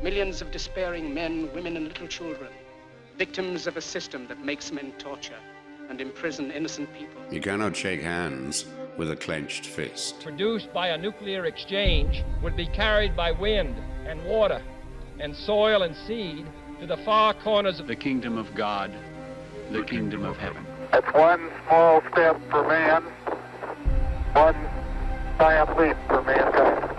Millions of despairing men, women, and little children, victims of a system that makes men torture and imprison innocent people. You cannot shake hands with a clenched fist. Produced by a nuclear exchange would be carried by wind and water and soil and seed to the far corners of the kingdom of God, the kingdom of heaven. It's one small step for man, one giant leap for mankind.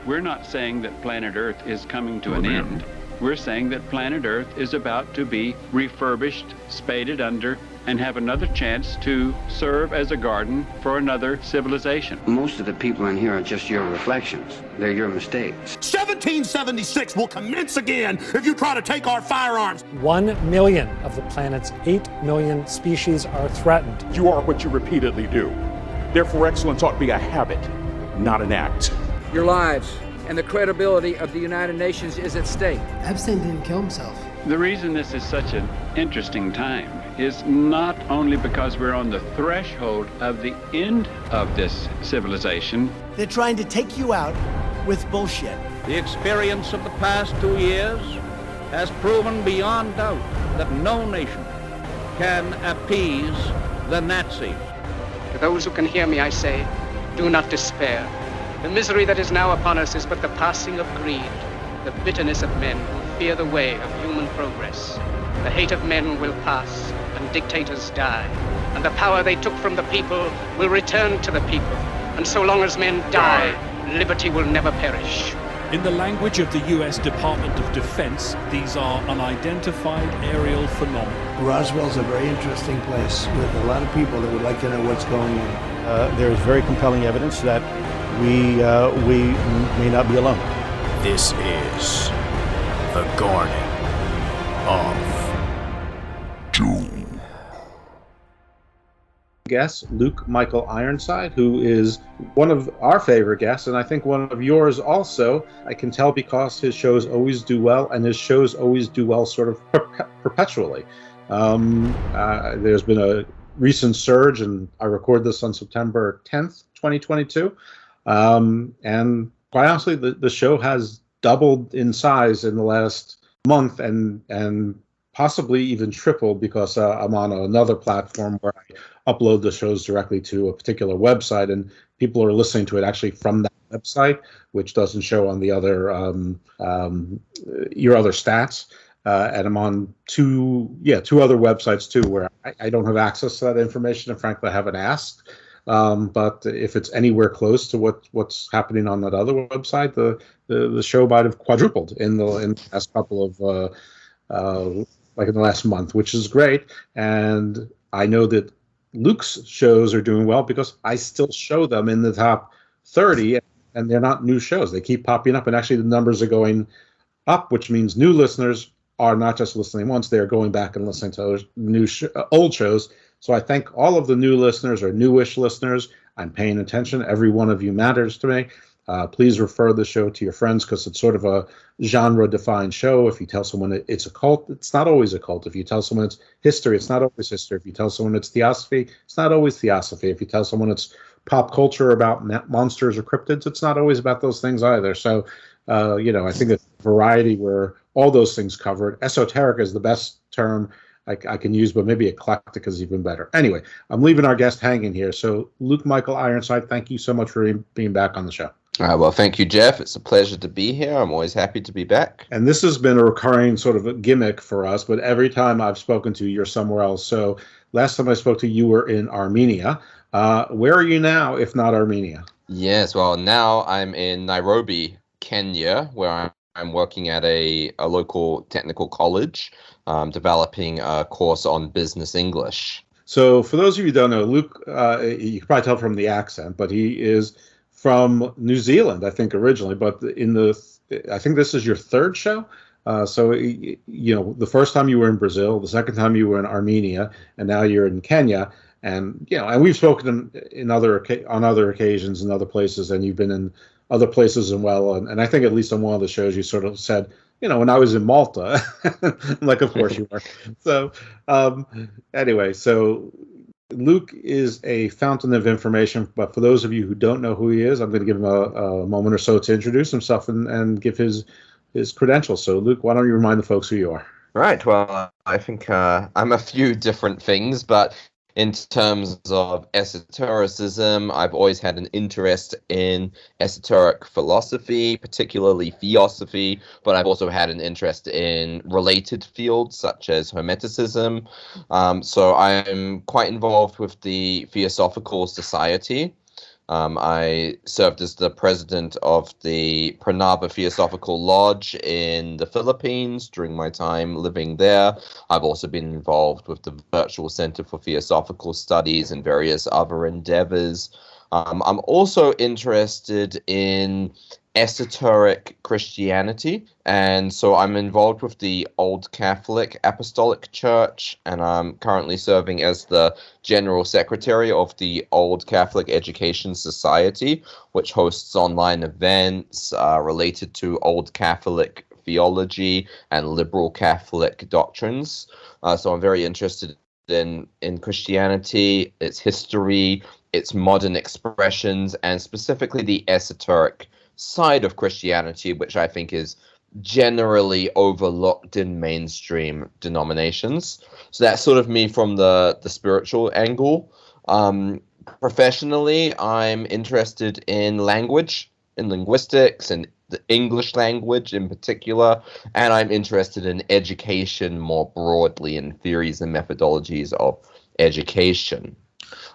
We're not saying that planet Earth is coming to an end. We're saying that planet Earth is about to be refurbished, spaded under, and have another chance to serve as a garden for another civilization. Most of the people in here are just your reflections. They're your mistakes. 1776 will commence again if you try to take our firearms. 1 million of the planet's 8 million species are threatened. You are what you repeatedly do. Therefore, excellence ought to be a habit, not an act. Your lives and the credibility of the United Nations is at stake. Epstein didn't kill himself. The reason this is such an interesting time is not only because we're on the threshold of the end of this civilization. They're trying to take you out with bullshit. The experience of the past 2 years has proven beyond doubt that no nation can appease the Nazis. To those who can hear me, I say, do not despair. The misery that is now upon us is but the passing of greed, the bitterness of men who fear the way of human progress. The hate of men will pass, and dictators die, and the power they took from the people will return to the people. And so long as men die, liberty will never perish. In the language of the U.S. Department of Defense, these are unidentified aerial phenomena. Roswell's a very interesting place with a lot of people that would like to know what's going on. There is very compelling evidence that we may not be alone. This is the Garden of Doom. Guest Luke Michael Ironside, who is one of our favorite guests, and I think one of yours also. I can tell because his shows always do well, and his shows always do well sort of perpetually. There's been a recent surge, and I record this on September 10th, 2022. And quite honestly, the show has doubled in size in the last month and possibly even tripled because I'm on another platform where I upload the shows directly to a particular website, and people are listening to it actually from that website, which doesn't show on the other your other stats. And I'm on two other websites too, where I don't have access to that information, and frankly, I haven't asked. But if it's anywhere close to what's happening on that other website, the show might have quadrupled in the last couple of like in the last month, which is great. And I know that Luke's shows are doing well because I still show them in the top 30, and they're not new shows. They keep popping up, and actually the numbers are going up, which means new listeners are not just listening once; they are going back and listening to old shows. So I thank all of the new listeners or newish listeners. I'm paying attention. Every one of you matters to me. Please refer the show to your friends because it's sort of a genre-defined show. If you tell someone it's a cult, it's not always a cult. If you tell someone it's history, it's not always history. If you tell someone it's theosophy, it's not always theosophy. If you tell someone it's pop culture about monsters or cryptids, it's not always about those things either. So, I think it's a variety where all those things covered. Esoteric is the best term I can use, but maybe eclectic is even better. Anyway, I'm leaving our guest hanging here. So, Luke Michael Ironside, thank you so much for being back on the show. All right, well, thank you, Jeff. It's a pleasure to be here. I'm always happy to be back. And this has been a recurring sort of a gimmick for us, but every time I've spoken to you, you're somewhere else. So last time I spoke to you, were in Armenia. Where are you now, if not Armenia? Yes, well, now I'm in Nairobi, Kenya, where I'm working at a local technical college, developing a course on business English. So for those of you who don't know, Luke, you can probably tell from the accent, but he is from New Zealand, I think, originally. But I think this is your third show. So the first time you were in Brazil, the second time you were in Armenia, and now you're in Kenya. And and we've spoken on other occasions in other places, and you've been in other places as well. And I think at least on one of the shows you sort of said, when I was in Malta, like, of course you were. So anyway, so Luke is a fountain of information, but for those of you who don't know who he is, I'm going to give him a moment or so to introduce himself and give his his credentials. So, Luke, why don't you remind the folks who you are? Right. Well, I think I'm a few different things, but in terms of esotericism, I've always had an interest in esoteric philosophy, particularly theosophy, but I've also had an interest in related fields such as Hermeticism. So I'm quite involved with the Theosophical Society. I served as the president of the Pranava Theosophical Lodge in the Philippines during my time living there. I've also been involved with the Virtual Center for Theosophical Studies and various other endeavors. I'm also interested in esoteric Christianity, and so I'm involved with the Old Catholic Apostolic Church, and I'm currently serving as the General Secretary of the Old Catholic Education Society, which hosts online events related to Old Catholic theology and liberal Catholic doctrines. So I'm very interested in Christianity, its history, its modern expressions, and specifically the esoteric side of Christianity, which I think is generally overlooked in mainstream denominations. So that's sort of me from the spiritual angle. Professionally, I'm interested in language, in linguistics, and the English language in particular, and I'm interested in education more broadly, in theories and methodologies of education.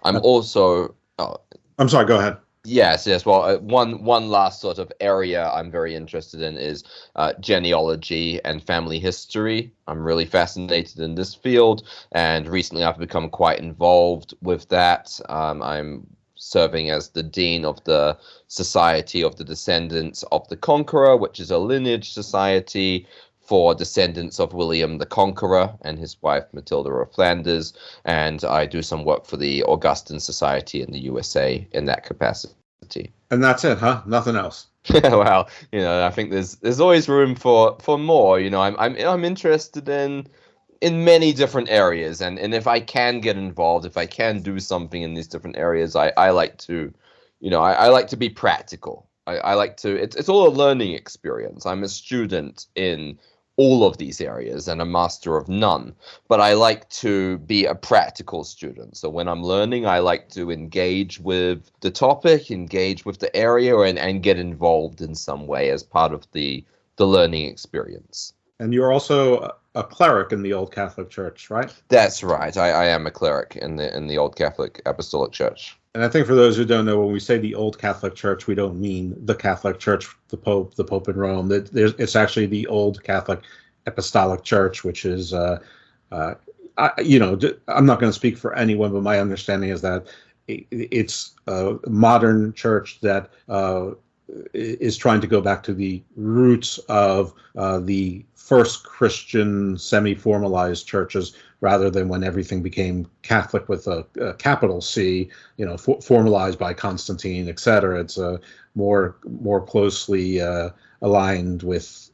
I'm also... I'm sorry, go ahead. Yes. Well, one last sort of area I'm very interested in is genealogy and family history. I'm really fascinated in this field, and recently I've become quite involved with that. I'm serving as the dean of the Society of the Descendants of the Conqueror, which is a lineage society for descendants of William the Conqueror and his wife Matilda of Flanders, and I do some work for the Augustine Society in the USA in that capacity. And that's it, huh? Nothing else. Well, I think there's always room for more. I'm interested in many different areas, and if I can get involved, if I can do something in these different areas, I like to, I like to be practical. I like to. It's all a learning experience. I'm a student in all of these areas and a master of none, but I like to be a practical student. So when I'm learning, I like to engage with the topic, engage with the area, and get involved in some way as part of the learning experience. And you're also a cleric in the Old Catholic Church, right? That's right. I am a cleric in the Old Catholic Apostolic Church. And I think for those who don't know, when we say the Old Catholic Church, we don't mean the Catholic Church, the Pope in Rome. It's actually the Old Catholic Apostolic Church, which is, I'm not going to speak for anyone, but my understanding is that it's a modern church that is trying to go back to the roots of the first Christian semi-formalized churches, rather than when everything became Catholic with a capital C, formalized by Constantine, etc. It's more closely aligned with,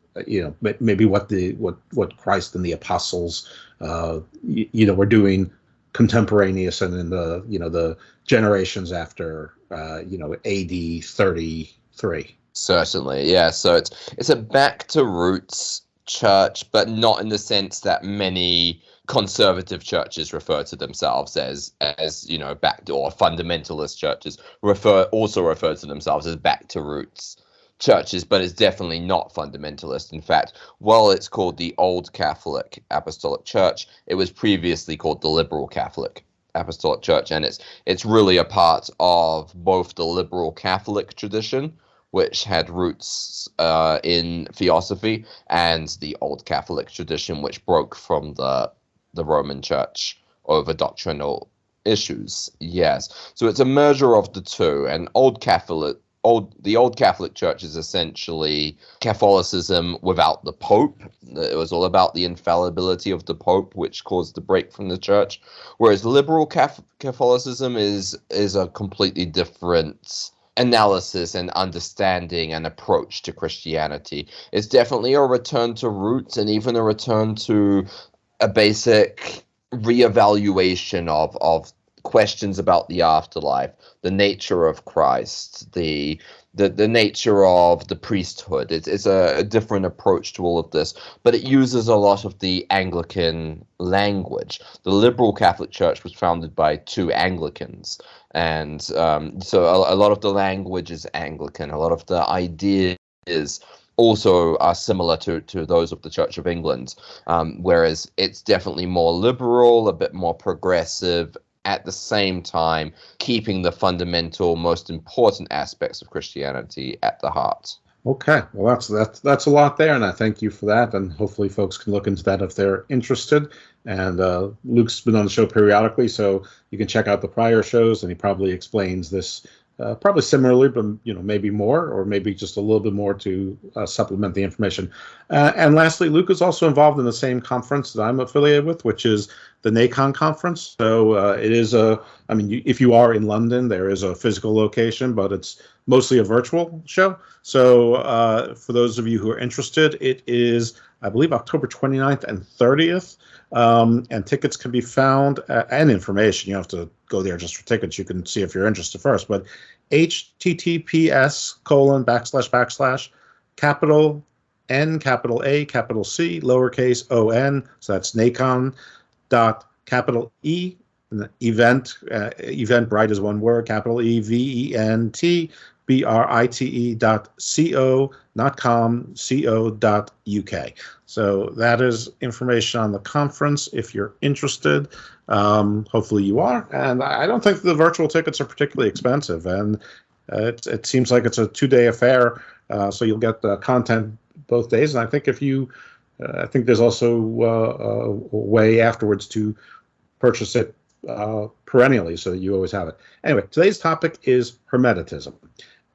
maybe what Christ and the apostles, were doing contemporaneous and in the generations after, AD 33. Certainly, yeah. So it's a back to roots church, but not in the sense that many conservative churches refer to themselves as backdoor fundamentalist churches also refer to themselves as back to roots churches, but it's definitely not fundamentalist. In fact, while it's called the Old Catholic Apostolic Church, it was previously called the Liberal Catholic Apostolic Church, and it's really a part of both the liberal Catholic tradition, which had roots in theosophy, and the Old Catholic tradition, which broke from the Roman Church over doctrinal issues. Yes, so it's a merger of the two. And the Old Catholic Church is essentially Catholicism without the Pope. It was all about the infallibility of the Pope, which caused the break from the Church. Whereas liberal Catholicism is a completely different analysis and understanding and approach to Christianity. It's definitely a return to roots, and even a return to a basic reevaluation of questions about the afterlife, the nature of Christ, the the nature of the priesthood. It's a different approach to all of this, but it uses a lot of the Anglican language. The liberal Catholic Church was founded by 2 Anglicans, and so a lot of the language is Anglican. A lot of the ideas also are similar to those of the Church of England, whereas it's definitely more liberal, a bit more progressive, at the same time keeping the fundamental, most important aspects of Christianity at the heart. Okay, well, that's a lot there, and I thank you for that, and hopefully folks can look into that if they're interested. And Luke's been on the show periodically, so you can check out the prior shows, and he probably explains this probably similarly, but maybe more, or maybe just a little bit more to supplement the information. And lastly, Luke is also involved in the same conference that I'm affiliated with, which is the NACON conference. So it is if you are in London, there is a physical location, but it's mostly a virtual show. So for those of you who are interested, it is, I believe, October 29th and 30th. And tickets can be found, and information. You have to go there just for tickets. You can see if you're interested first. But https:// capital N, capital A, capital C, lowercase ON. So that's NACON dot capital E, event, Eventbrite is one word, capital EVENT brite.co.uk. So that is information on the conference if you're interested. Hopefully you are. And I don't think the virtual tickets are particularly expensive. And it seems like it's a 2-day affair, so you'll get the content both days. And I think I think there's also a way afterwards to purchase it perennially so that you always have it. Anyway, today's topic is Hermeticism.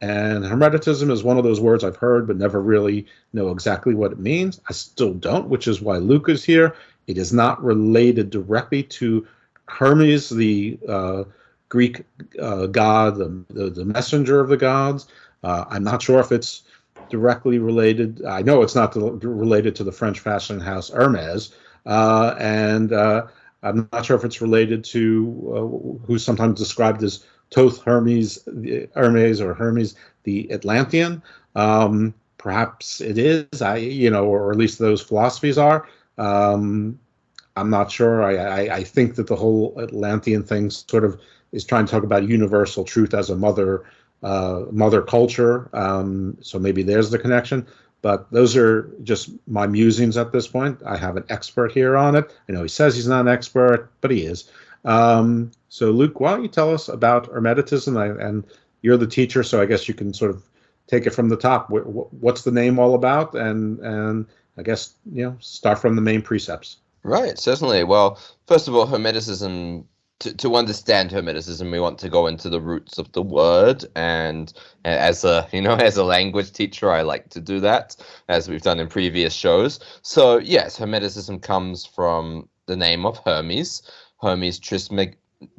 And Hermeticism is one of those words I've heard but never really know exactly what it means. I still don't, which is why Luke is here. It is not related directly to Hermes, the Greek god, the messenger of the gods. I'm not sure if it's directly related. I know it's not related to the French fashion house Hermes. And I'm not sure if it's related to who's sometimes described as Thoth Hermes, or Hermes the Atlantean. Perhaps it is, or at least those philosophies are. I'm not sure. I think that the whole Atlantean thing sort of is trying to talk about universal truth as a mother culture. So maybe there's the connection. But those are just my musings at this point. I have an expert here on it. I know he says he's not an expert, but he is. So Luke, why don't you tell us about Hermeticism? And you're the teacher, so I guess you can sort of take it from the top. What's the name all about? And I guess, start from the main precepts. Right, certainly. Well, first of all, Hermeticism, to understand Hermeticism, we want to go into the roots of the word. And as a language teacher, I like to do that, as we've done in previous shows. So yes, Hermeticism comes from the name of Hermes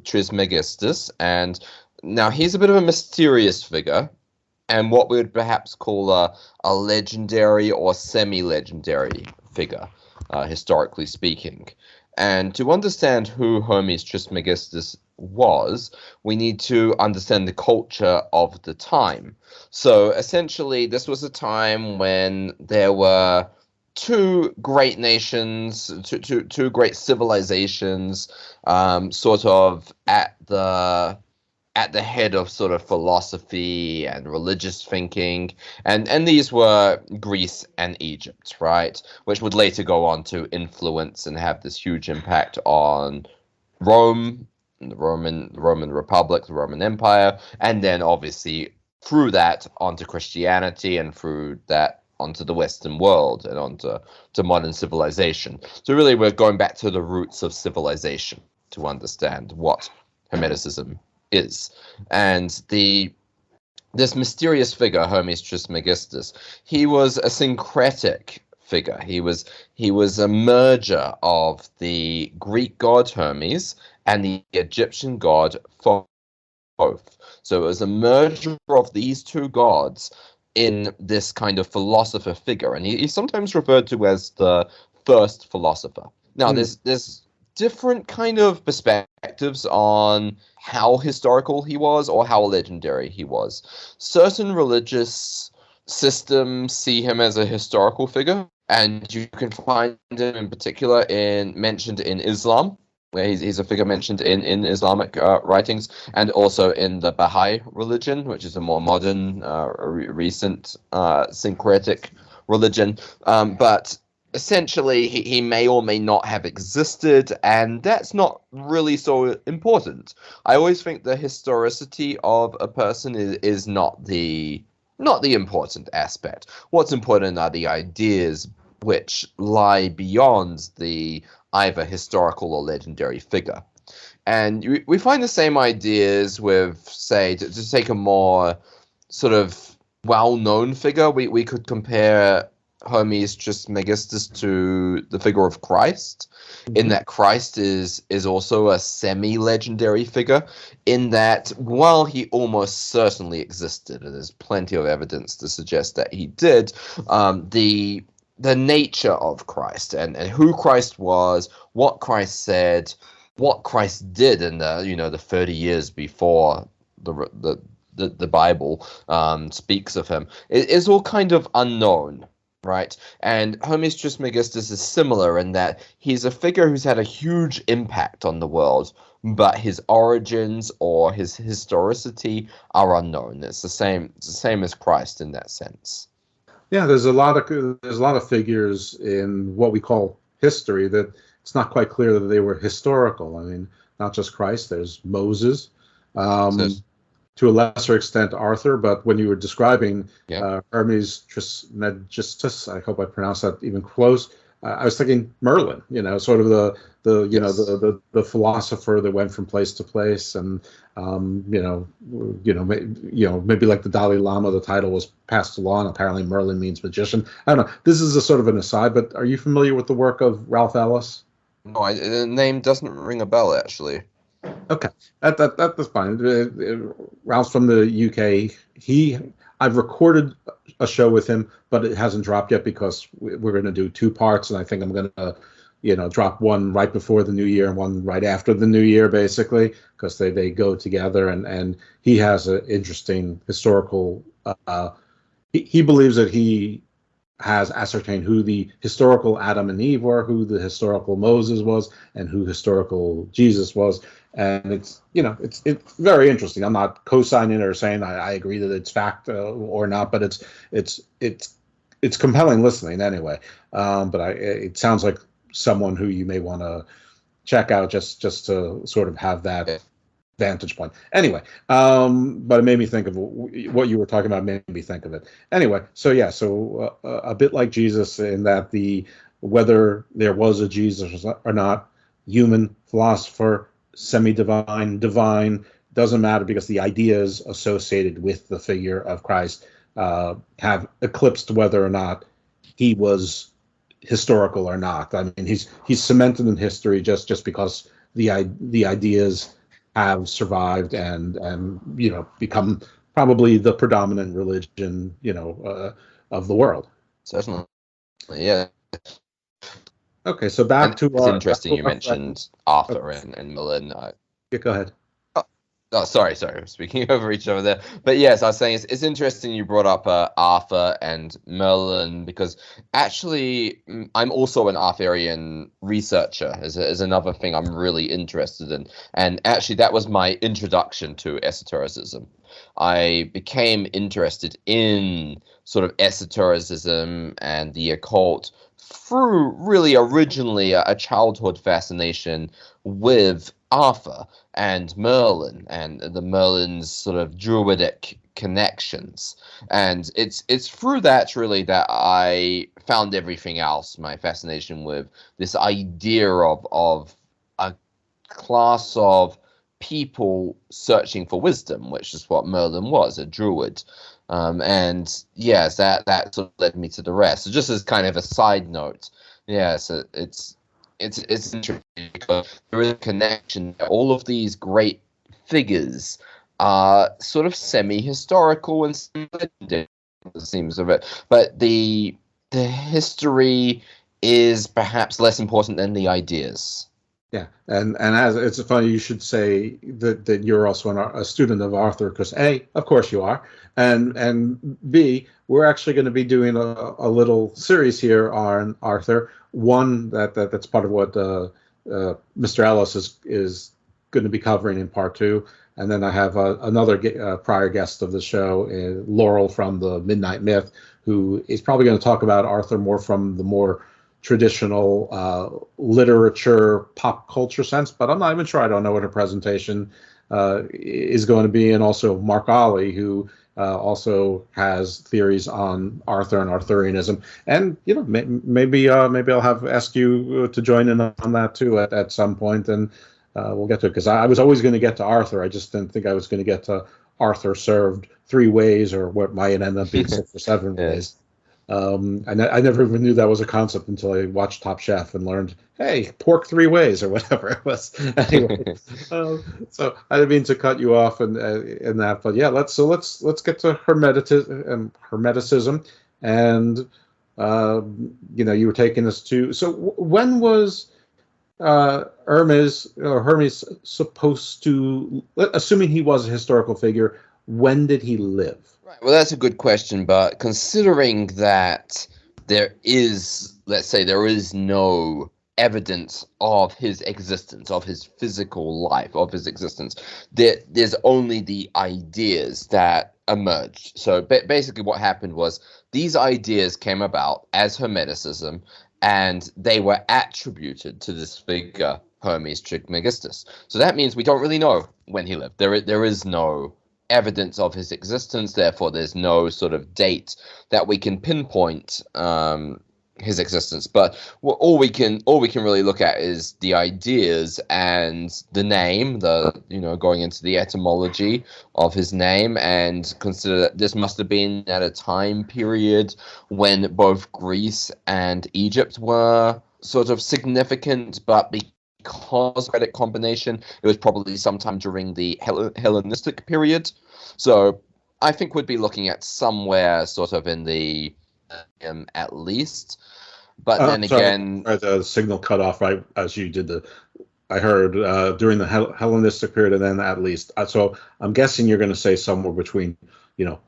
Trismegistus, and now he's a bit of a mysterious figure, and what we would perhaps call a legendary or semi-legendary figure, historically speaking. And to understand who Hermes Trismegistus was, we need to understand the culture of the time. So essentially, this was a time when there were 2 great nations, two great civilizations, sort of at the head of sort of philosophy and religious thinking, and these were Greece and Egypt, right? Which would later go on to influence and have this huge impact on Rome, the Roman Republic, the Roman Empire, and then obviously through that onto Christianity, and through that onto the Western world and onto modern civilization. So really we're going back to the roots of civilization to understand what Hermeticism is. And this mysterious figure, Hermes Trismegistus, he was a syncretic figure. He was a merger of the Greek god Hermes and the Egyptian god Thoth. So it was a merger of these 2 gods in this kind of philosopher figure, and he's sometimes referred to as the first philosopher. Now, there's different kind of perspectives on how historical he was or how legendary he was. Certain religious systems see him as a historical figure, and you can find him in particular mentioned in Islam, where he's a figure mentioned in Islamic writings, and also in the Baha'i religion, which is a more modern, recent syncretic religion. But essentially, he may or may not have existed, and that's not really so important. I always think the historicity of a person is not the important aspect. What's important are the ideas which lie beyond the either historical or legendary figure. And we find the same ideas with, say, to take a more sort of well-known figure, we could compare Hermes Trismegistus to the figure of Christ, in that Christ is also a semi-legendary figure, in that while he almost certainly existed, and there's plenty of evidence to suggest that he did, the nature of Christ and who Christ was, what Christ said, what Christ did in the 30 years before the Bible speaks of him, is all kind of unknown. Right, and Hermes Trismegistus is similar in that he's a figure who's had a huge impact on the world, but his origins or his historicity are unknown. It's the same as Christ in that sense. Yeah, there's a lot of figures in what we call history that it's not quite clear that they were historical. I mean, not just Christ. There's Moses. To a lesser extent Arthur, but when you were describing Hermes Trismegistus, I hope I pronounced that even close, I was thinking Merlin, sort of the philosopher that went from place to place, and maybe like the Dalai Lama, the title was passed along. Apparently Merlin means magician. I don't know. This is a sort of an aside, but are you familiar with the work of Ralph Ellis? No, the name doesn't ring a bell, actually. Okay, that's fine. Ralph's from the UK. I've recorded a show with him, but it hasn't dropped yet because we're going to do 2 parts, and I think I'm going to, drop one right before the new year and one right after the new year, basically, because they go together. And he has an interesting historical. He believes that he has ascertained who the historical Adam and Eve were, who the historical Moses was, and who historical Jesus was. And it's very interesting. I'm not co-signing or saying I agree that it's fact or not, but it's compelling listening anyway. But it sounds like someone who you may want to check out just to sort of have that vantage point. Anyway, but it made me think of what you were talking about. Made me think of it. Anyway, so a bit like Jesus in that whether there was a Jesus or not, human, philosopher, semi-divine, divine, doesn't matter, because the ideas associated with the figure of Christ have eclipsed whether or not he was historical or not. I mean, he's cemented in history just because the ideas have survived and become probably the predominant religion of the world. Certainly, yeah. Okay, so back to it's interesting you mentioned Arthur and Merlin. Yeah, go ahead. Oh, sorry, speaking over each other there. But yes, I was saying it's interesting you brought up Arthur and Merlin, because actually I'm also an Arthurian researcher, is another thing I'm really interested in. And actually that was my introduction to esotericism. I became interested in sort of esotericism and the occult through really originally a childhood fascination with Arthur and Merlin and the Merlin's sort of druidic connections. And it's through that really that I found everything else, my fascination with this idea of a class of people searching for wisdom, which is what Merlin was, a druid. And yes, that sort of led me to the rest. So just as kind of a side note, yeah, so it's interesting because there is a connection. All of these great figures are sort of semi-historical and semi-legendary, it seems of it. But the history is perhaps less important than the ideas. Yeah, and as it's funny you should say that you're also a student of Arthur, because A, of course you are, and B, we're actually going to be doing a little series here on Arthur. One that's part of what Mr. Ellis is going to be covering in part 2, and then I have another prior guest of the show, Laurel from the Midnight Myth, who is probably going to talk about Arthur more from the more traditional literature, pop culture sense, but I'm not even sure. I don't know what her presentation is going to be. And also Mark Ollie, who also has theories on Arthur and Arthurianism. And, maybe I'll ask you to join in on that too at some point, and we'll get to it, because I was always going to get to Arthur. I just didn't think I was going to get to Arthur served 3 ways, or what might end up being 6 or 7 ways. I never even knew that was a concept until I watched Top Chef and learned, hey, pork 3 ways or whatever it was. Anyway, so I didn't mean to cut you off in that, but yeah, let's get to Hermeticism, and you were taking us to. So when was Hermes supposed to? Assuming he was a historical figure, when did he live? Well, that's a good question, but considering that there is no evidence of his existence, of his physical life, of his existence, there's only the ideas that emerged. So basically what happened was these ideas came about as Hermeticism, and they were attributed to this figure, Hermes Trismegistus. So that means we don't really know when he lived. There is no evidence of his existence, therefore there's no sort of date that we can pinpoint his existence. But all we can really look at is the ideas and the name, going into the etymology of his name, and consider that this must have been at a time period when both Greece and Egypt were sort of significant, but because credit combination, it was probably sometime during the Hellenistic period. So I think we'd be looking at somewhere sort of in the at least. But then again, the signal cut off right as you did I heard during the Hellenistic period, and then at least. So I'm guessing you're going to say somewhere between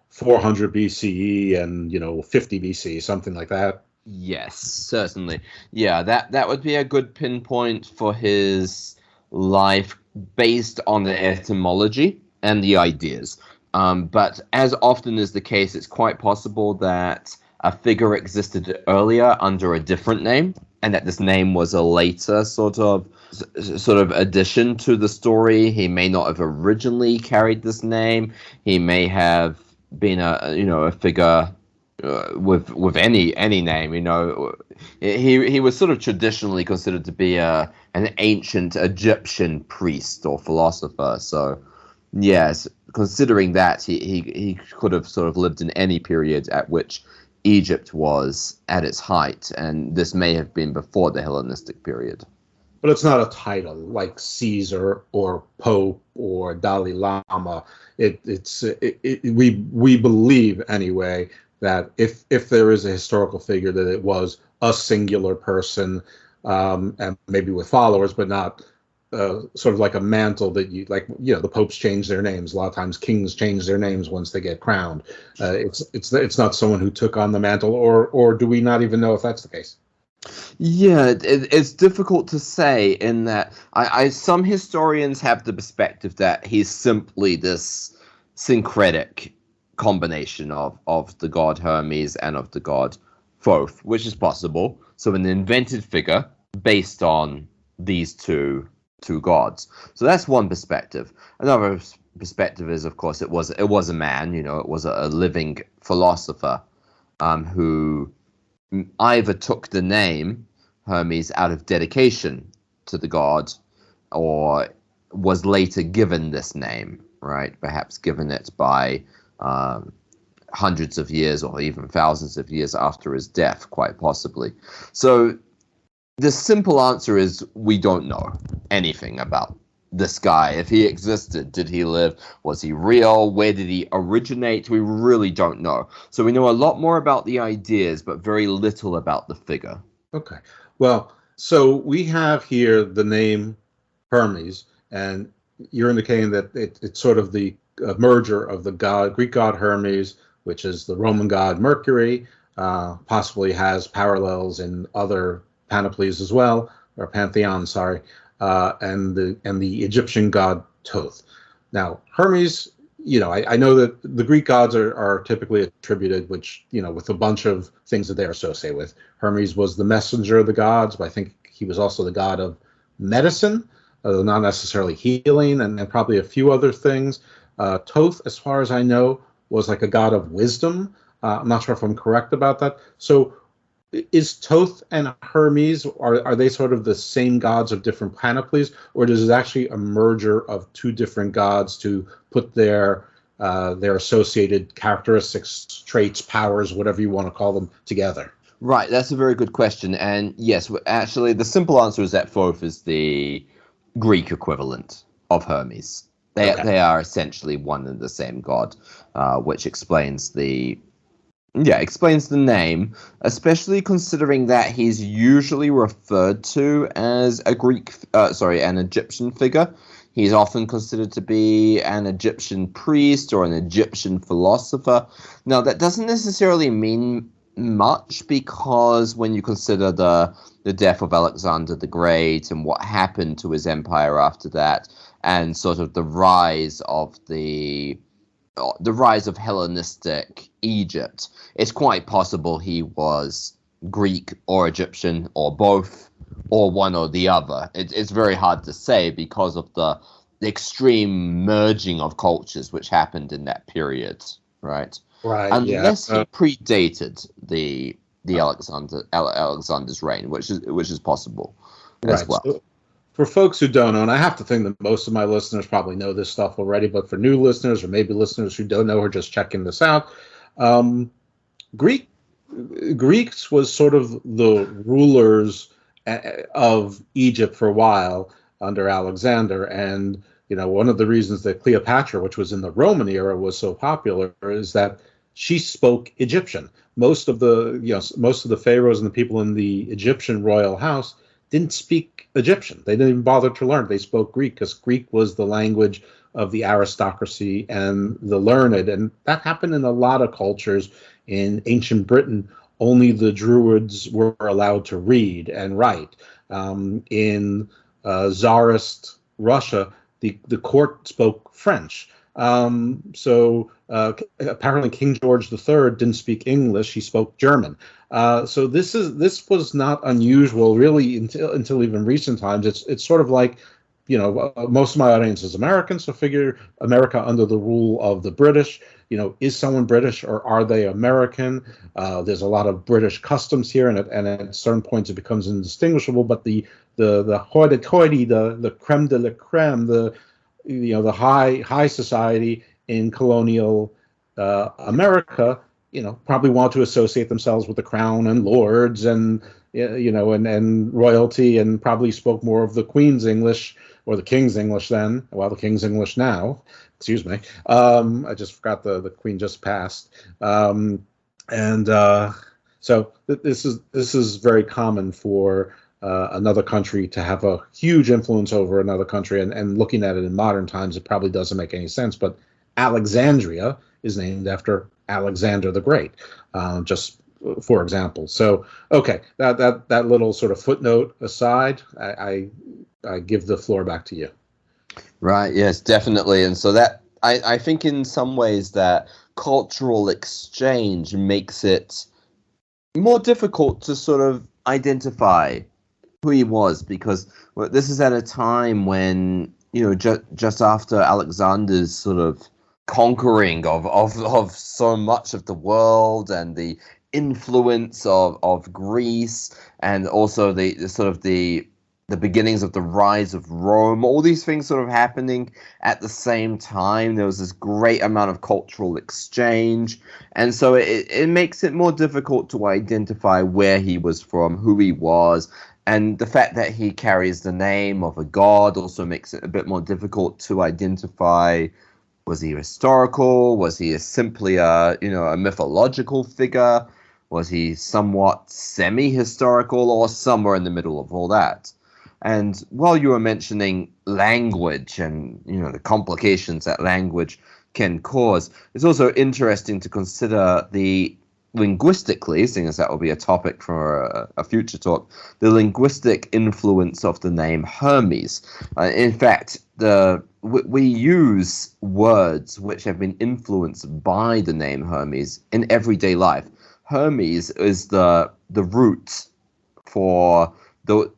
400 BCE and 50 BC, something like that. Yes, certainly. Yeah, that would be a good pinpoint for his life based on the etymology and the ideas. But as often is the case, it's quite possible that a figure existed earlier under a different name, and that this name was a later sort of addition to the story. He may not have originally carried this name. He may have been a figure with any name. He was sort of traditionally considered to be an ancient Egyptian priest or philosopher. So yes, considering that, he could have sort of lived in any period at which Egypt was at its height, and this may have been before the Hellenistic period. But it's not a title like Caesar or Pope or Dalai Lama. We believe anyway that if there is a historical figure, that it was a singular person, and maybe with followers, but not sort of like a mantle that the popes change their names. A lot of times kings change their names once they get crowned. It's not someone who took on the mantle, or do we not even know if that's the case? Yeah, it's difficult to say, in that some historians have the perspective that he's simply this syncretic combination of the god Hermes and of the god Thoth, which is possible. So an invented figure based on these two gods. So that's one perspective. Another perspective is, of course, it was a man. It was a living philosopher who either took the name Hermes out of dedication to the god, or was later given this name, right? Perhaps given it by hundreds of years or even thousands of years after his death, quite possibly. So the simple answer is we don't know anything about this guy. If he existed, did he live? Was he real? Where did he originate? We really don't know. So we know a lot more about the ideas, but very little about the figure. Okay. Well, So we have here the name Hermes, and you're indicating that it's sort of the merger of the Greek god Hermes, which is the Roman god Mercury, possibly has parallels in other panoplies as well, or pantheons, sorry, and the Egyptian god Thoth. Now, Hermes, I know that the Greek gods are typically attributed, which, with a bunch of things that they're associated with. Hermes was the messenger of the gods, but I think he was also the god of medicine, not necessarily healing, and probably a few other things. Thoth, as far as I know, was like a god of wisdom. I'm not sure if I'm correct about that. So is Thoth and Hermes, are they sort of the same gods of different panoplies, or does it actually a merger of two different gods to put their associated characteristics, traits, powers, whatever you want to call them, together? Right, that's a very good question. And yes, actually, the simple answer is that Thoth is the Greek equivalent of Hermes. They are essentially one and the same god, which explains the name, especially considering that he's usually referred to as an Egyptian figure. He's often considered to be an Egyptian priest or an Egyptian philosopher. Now, that doesn't necessarily mean much, because when you consider the death of Alexander the Great and what happened to his empire after that, and sort of the rise of Hellenistic Egypt, it's quite possible he was Greek or Egyptian or both or one or the other. It's very hard to say because of the extreme merging of cultures which happened in that period, right? Right. Unless he predated the Alexander's reign, which is possible as well. So, for folks who don't know, and I have to think that most of my listeners probably know this stuff already, but for new listeners or maybe listeners who don't know or just checking this out, Greeks was sort of the rulers of Egypt for a while under Alexander, and one of the reasons that Cleopatra, which was in the Roman era, was so popular is that she spoke Egyptian. Most of the pharaohs and the people in the Egyptian royal house didn't speak Egyptian. They didn't even bother to learn. They spoke Greek because Greek was the language of the aristocracy and the learned. And that happened in a lot of cultures. In ancient Britain, only the Druids were allowed to read and write. In Tsarist Russia, the court spoke French. So apparently King George III didn't speak English; he spoke German. So this was not unusual, really, until even recent times. It's sort of like, most of my audience is American, so figure America under the rule of the British. Is someone British or are they American? There's a lot of British customs here, and at certain points it becomes indistinguishable. But the hoity-toity, the creme de la creme, the high society in colonial America, probably want to associate themselves with the crown and lords and and royalty, and probably spoke more of the Queen's English or the King's English then. Well, the King's English now. Excuse me. I just forgot the Queen just passed. So this is very common for another country to have a huge influence over another country, and looking at it in modern times, it probably doesn't make any sense. But Alexandria is named after Alexander the Great, just for example. So, okay, that little sort of footnote aside, I give the floor back to you. Right. Yes, definitely. And so that I think in some ways that cultural exchange makes it more difficult to sort of identify who he was, because this is at a time when, just after Alexander's sort of conquering of so much of the world and the influence of Greece, and also the beginnings of the rise of Rome, all these things sort of happening at the same time. There was this great amount of cultural exchange, and so it makes it more difficult to identify where he was from, who he was. And the fact that he carries the name of a god also makes it a bit more difficult to identify, was he historical? Was he simply a mythological figure? Was he somewhat semi-historical or somewhere in the middle of all that? And while you were mentioning language and the complications that language can cause, it's also interesting to consider the linguistically, seeing as that will be a topic for a future talk, the linguistic influence of the name Hermes. In fact, we use words which have been influenced by the name Hermes in everyday life. Hermes is the root for the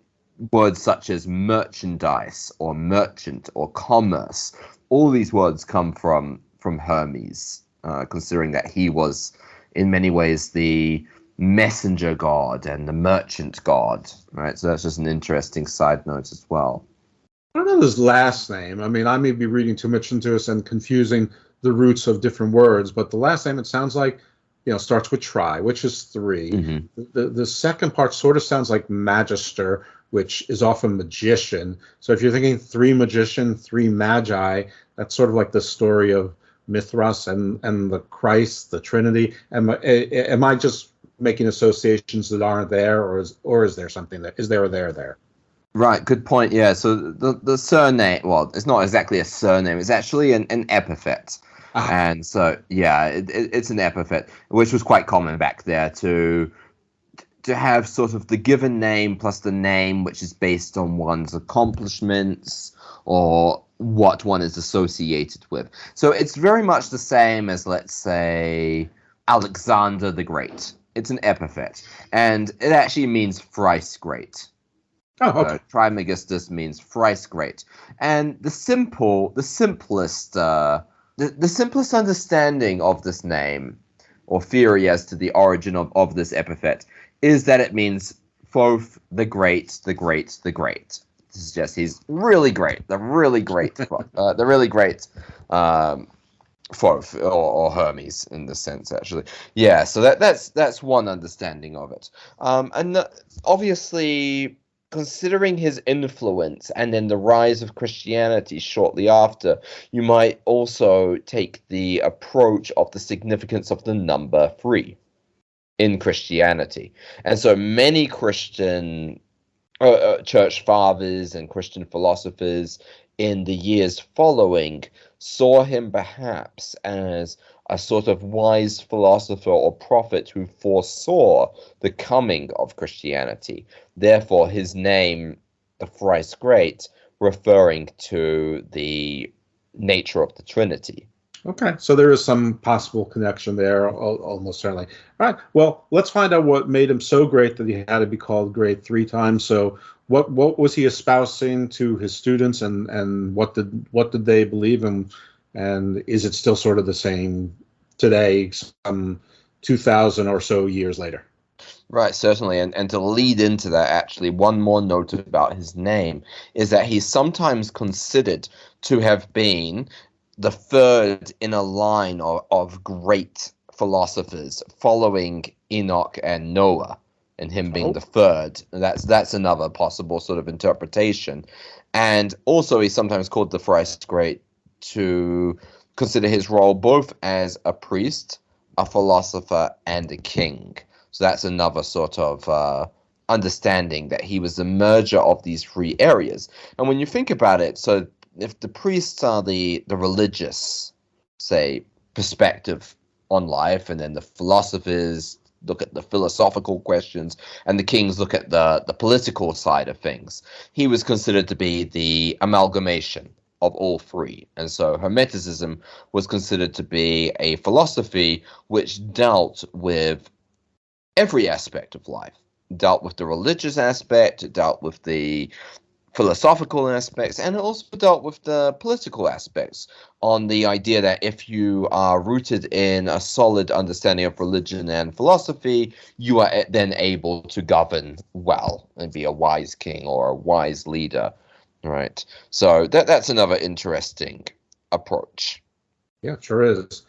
words such as merchandise or merchant or commerce. All these words come from Hermes, considering that he was in many ways the messenger god and the merchant god, right? So that's just an interesting side note as well. I don't know his last name. I mean, I may be reading too much into this and confusing the roots of different words, but the last name, it sounds like, starts with tri, which is 3. Mm-hmm. The second part sort of sounds like magister, which is often magician. So if you're thinking 3 magician, 3 magi, that's sort of like the story of Mithras and the Christ, the Trinity. Am I just making associations that aren't there, or is there something that is there or there? Right, good point. Yeah, so the surname, well, it's not exactly a surname; it's actually an epithet. And so, yeah, it's an epithet, which was quite common back there to have sort of the given name plus the name which is based on one's accomplishments or what one is associated with. So it's very much the same as, let's say, Alexander the Great. It's an epithet, and it actually means thrice great. Oh, okay. Trismegistus means thrice great, and the simplest understanding of this name or theory as to the origin of this epithet is that it means Thoth the Great, the Great, the Great. This is just he's really great, the really great Thoth or Hermes in the sense actually. Yeah, so that's one understanding of it, and obviously, considering his influence and then the rise of Christianity shortly after, you might also take the approach of the significance of the number 3 in Christianity. And so many Christian church fathers and Christian philosophers in the years following saw him perhaps as a sort of wise philosopher or prophet who foresaw the coming of Christianity. Therefore, his name, the thrice great, referring to the nature of the Trinity. Okay, so there is some possible connection there, almost certainly. All right, well, let's find out what made him so great that he had to be called great 3 times. So what was he espousing to his students, and what did they believe in? And is it still sort of the same today, some 2,000 or so years later? Right, certainly. And to lead into that, actually, one more note about his name is that he's sometimes considered to have been the third in a line of great philosophers following Enoch and Noah, and him being the third. That's another possible sort of interpretation. And also he's sometimes called the thrice great to consider his role both as a priest, a philosopher, and a king. So that's another sort of understanding that he was the merger of these 3 areas. And when you think about it, so if the priests are the religious, say, perspective on life, and then the philosophers look at the philosophical questions, and the kings look at the political side of things, he was considered to be the amalgamation of all 3. And so Hermeticism was considered to be a philosophy which dealt with every aspect of life. It dealt with the religious aspect, it dealt with the philosophical aspects, and it also dealt with the political aspects, on the idea that if you are rooted in a solid understanding of religion and philosophy, you are then able to govern well and be a wise king or a wise leader, right? So that's another interesting approach. Yeah, it sure is.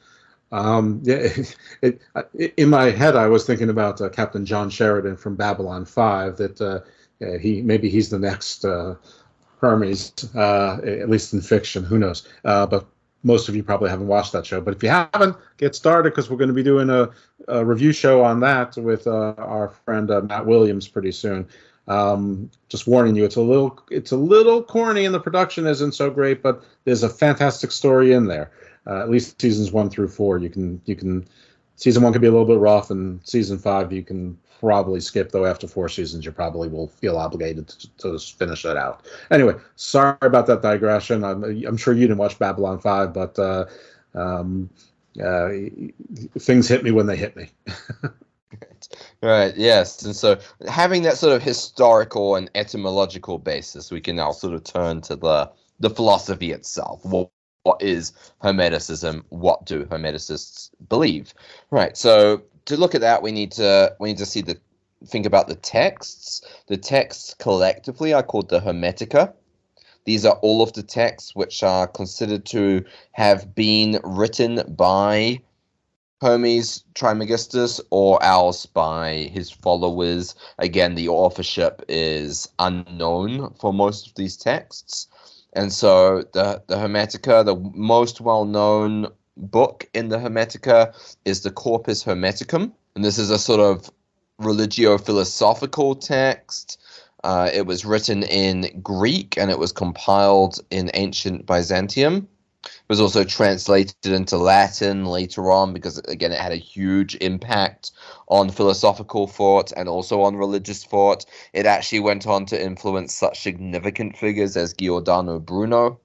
In my head, I was thinking about Captain John Sheridan from Babylon 5, that he's the next Hermes, at least in fiction. Who knows? But most of you probably haven't watched that show, but if you haven't, get started, because we're going to be doing a review show on that with our friend Matt Williams pretty soon. Just warning you, it's a little corny, and the production isn't so great, but there's a fantastic story in there. At least seasons 1 through 4, you can. Season 1 can be a little bit rough, and season 5 you can probably skip, though after 4 seasons you probably will feel obligated to finish that out. Anyway, sorry about that digression. I'm sure you didn't watch Babylon 5, but things hit me when they hit me. Right, yes. And so having that sort of historical and etymological basis, we can now sort of turn to the philosophy itself. What is Hermeticism? What do Hermeticists believe? Right. So to look at that, we need to think about the texts. The texts collectively are called the Hermetica. These are all of the texts which are considered to have been written by Hermes Trismegistus or else by his followers. Again, the authorship is unknown for most of these texts. And so the Hermetica, the most well-known book in the Hermetica is the Corpus Hermeticum. And this is a sort of religio-philosophical text. It was written in Greek, and it was compiled in ancient Byzantium. It was also translated into Latin later on because, again, it had a huge impact on philosophical thought and also on religious thought. It actually went on to influence such significant figures as Giordano Bruno.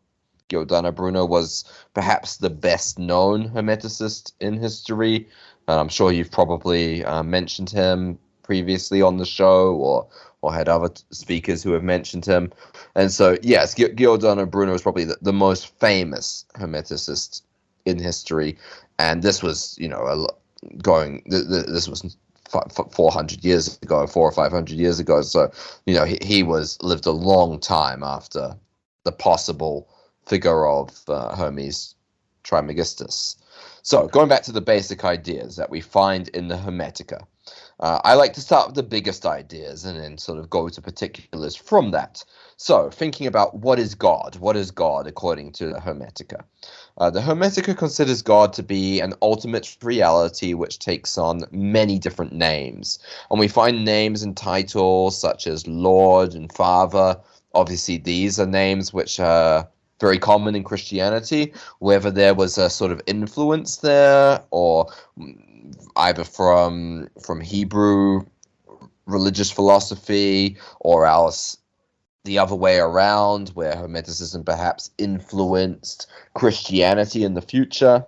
Giordano Bruno was perhaps the best-known Hermeticist in history. And I'm sure you've probably mentioned him previously on the show or had other speakers who have mentioned him. And so, yes, Giordano Bruno is probably the most famous Hermeticist in history. And this was, this was 400 years ago, 400 or 500 years ago. So, he lived a long time after the possible figure of Hermes Trismegistus. So, going back to the basic ideas that we find in the Hermetica. I like to start with the biggest ideas and then sort of go to particulars from that. So, thinking about what is God? What is God according to the Hermetica? The Hermetica considers God to be an ultimate reality which takes on many different names. And we find names and titles such as Lord and Father. Obviously, these are names which are very common in Christianity, whether there was a sort of influence there or either from Hebrew religious philosophy or else the other way around, where Hermeticism perhaps influenced Christianity in the future.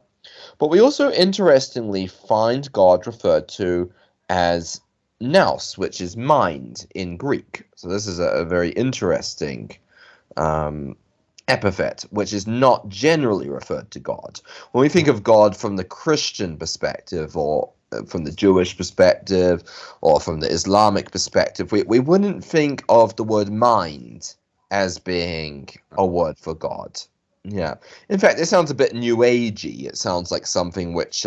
But we also interestingly find God referred to as nous, which is mind in Greek. So this is a very interesting epithet, which is not generally referred to God. When we think of God from the Christian perspective or from the Jewish perspective or from the Islamic perspective, we wouldn't think of the word mind as being a word for God. Yeah. In fact, it sounds a bit New Agey. It sounds like something which,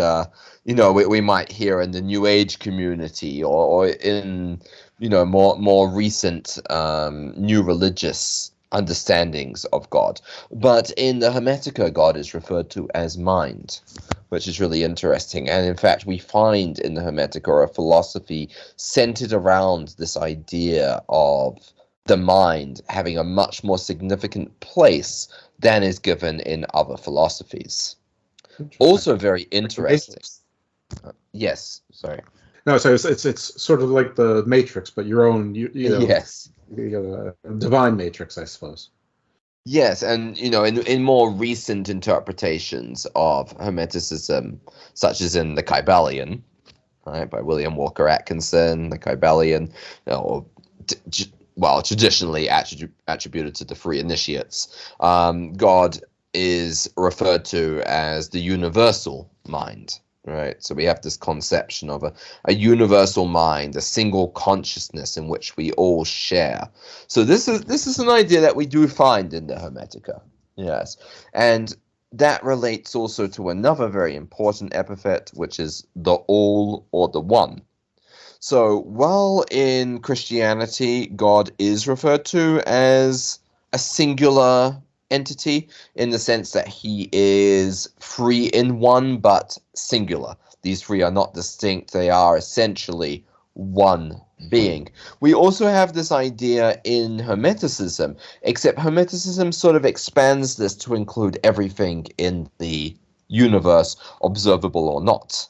we might hear in the New Age community or in, more recent new religious understandings of God. But in the Hermetica, God is referred to as mind, which is really interesting. And in fact, we find in the Hermetica a philosophy centered around this idea of the mind having a much more significant place than is given in other philosophies. Also very interesting. Yes, sorry. No, so it's sort of like the Matrix, but your own, yes. Divine matrix, I suppose. Yes, and in more recent interpretations of Hermeticism, such as in the Kybalion, right, by William Walker Atkinson, the Kybalion, traditionally attributed to the three initiates, God is referred to as the universal mind. Right, so we have this conception of a universal mind, a single consciousness in which we all share. So this is an idea that we do find in the Hermetica, yes, and that relates also to another very important epithet, which is the all or the one. So while in Christianity God is referred to as a singular entity in the sense that he is three in one but singular. These three are not distinct, they are essentially one being. We also have this idea in Hermeticism, except Hermeticism sort of expands this to include everything in the universe, observable or not.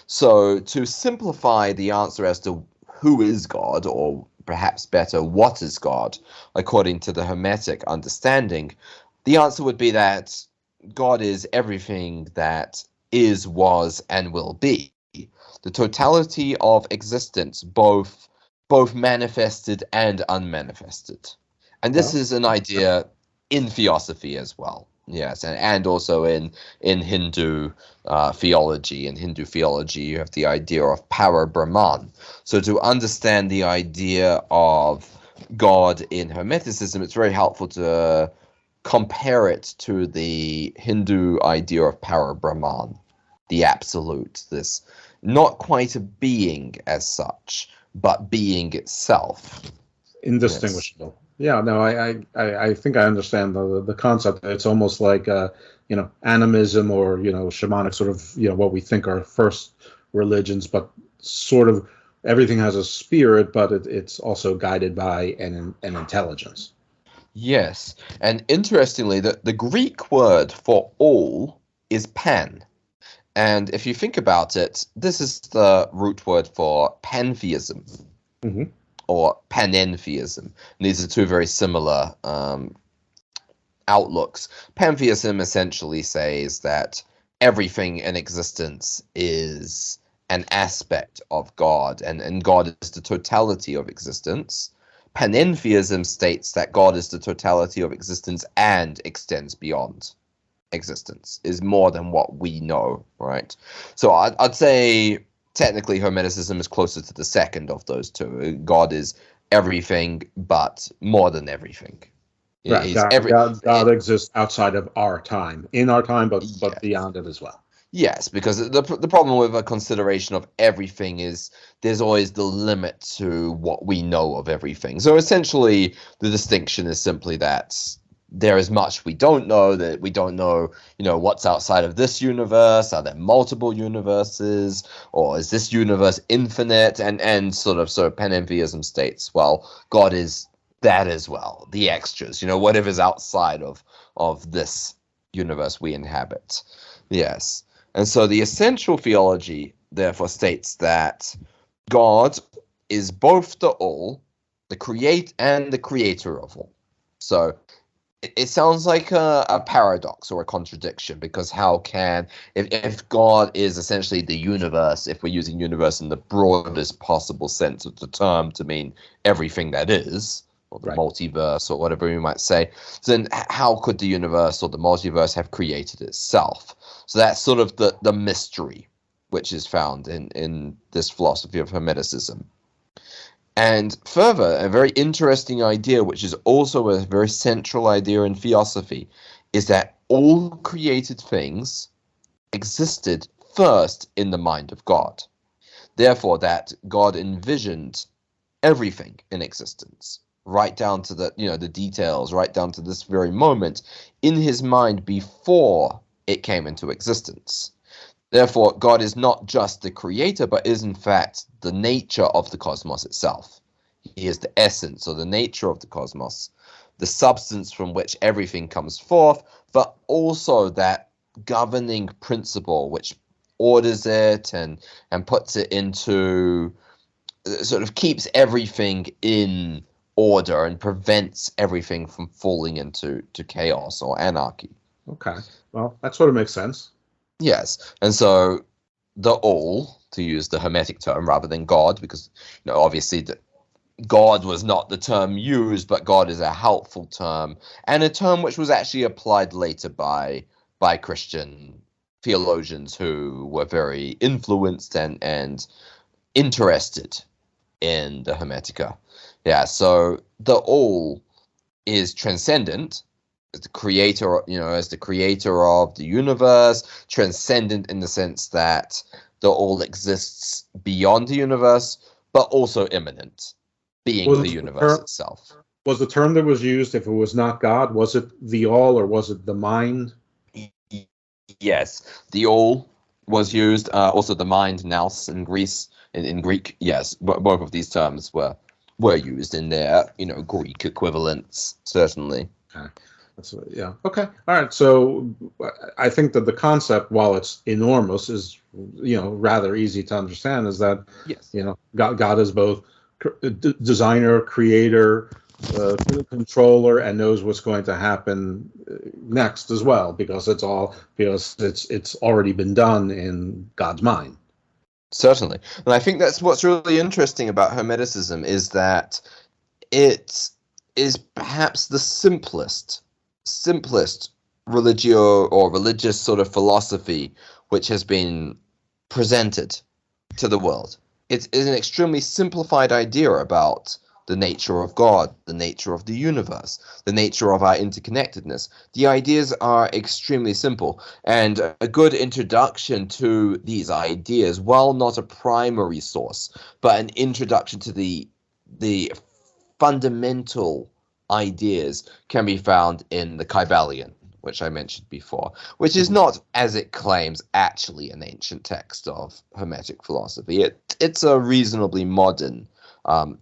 So to simplify the answer as to who is God, or perhaps better, what is God, according to the Hermetic understanding, the answer would be that God is everything that is, was, and will be. The totality of existence, both manifested and unmanifested. And this is an idea in theosophy as well. Yes, and also in Hindu theology. In Hindu theology, you have the idea of para Brahman. So to understand the idea of God in Hermeticism, it's very helpful to compare it to the Hindu idea of para Brahman, the absolute, this not quite a being as such, but being itself. Indistinguishable. Yes. Yeah, no, I think I understand the concept. It's almost like animism or shamanic sort of what we think are first religions, but sort of everything has a spirit, but it's also guided by an intelligence. Yes, and interestingly, the Greek word for all is pan. And if you think about it, this is the root word for pantheism. Mm-hmm. Or panentheism. And these are two very similar outlooks. Pantheism essentially says that everything in existence is an aspect of God, and God is the totality of existence. Panentheism states that God is the totality of existence and extends beyond existence, is more than what we know, right? So I'd say technically Hermeticism is closer to the second of those two. God is everything, but more than everything. Right. God exists outside of our time, in our time, but beyond it as well. Yes, because the problem with a consideration of everything is there's always the limit to what we know of everything. So essentially, the distinction is simply that there is much we don't know, that we don't know, what's outside of this universe. Are there multiple universes, or is this universe infinite? And sort of panentheism states, well, God is that as well, the extras, whatever's outside of this universe we inhabit. Yes. And so the essential theology therefore states that God is both the all, the create and the creator of all. So it sounds like a paradox or a contradiction, because how can, if God is essentially the universe, if we're using universe in the broadest possible sense of the term to mean everything that is, or the multiverse or whatever we might say, then how could the universe or the multiverse have created itself? So that's sort of the mystery which is found in this philosophy of Hermeticism. And further, a very interesting idea, which is also a very central idea in theosophy, is that all created things existed first in the mind of God. Therefore, that God envisioned everything in existence, right down to the details, right down to this very moment, in his mind before it came into existence. Therefore, God is not just the creator, but is in fact the nature of the cosmos itself. He is the essence or the nature of the cosmos, the substance from which everything comes forth, but also that governing principle which orders it and puts it into, sort of keeps everything in order and prevents everything from falling into chaos or anarchy. Okay, well, that sort of makes sense. Yes, and so the all, to use the Hermetic term rather than God, because obviously God was not the term used, but God is a helpful term, and a term which was actually applied later by Christian theologians who were very influenced and interested in the Hermetica. Yeah, so the all is transcendent, as the creator, as the creator of the universe, transcendent in the sense that the all exists beyond the universe, but also immanent, being the universe itself. Was the term that was used, if it was not God, was it the all or was it the mind? Yes, the all was used. Also, the mind, nous, in Greece, in Greek. Yes, both of these terms were used in their Greek equivalents. Certainly. Okay. Yeah. Okay. All right. So I think that the concept, while it's enormous, is rather easy to understand. Is that yes, God is both designer, creator, controller, and knows what's going to happen next as well, because it's already been done in God's mind. Certainly, and I think that's what's really interesting about Hermeticism, is that it is perhaps the simplest religious sort of philosophy which has been presented to the world. It is an extremely simplified idea about the nature of God, the nature of the universe, the nature of our interconnectedness. The ideas are extremely simple, and a good introduction to these ideas, while not a primary source, but an introduction to the fundamental ideas, can be found in the Kybalion, which I mentioned before, which is not, as it claims, actually an ancient text of Hermetic philosophy. It's a reasonably modern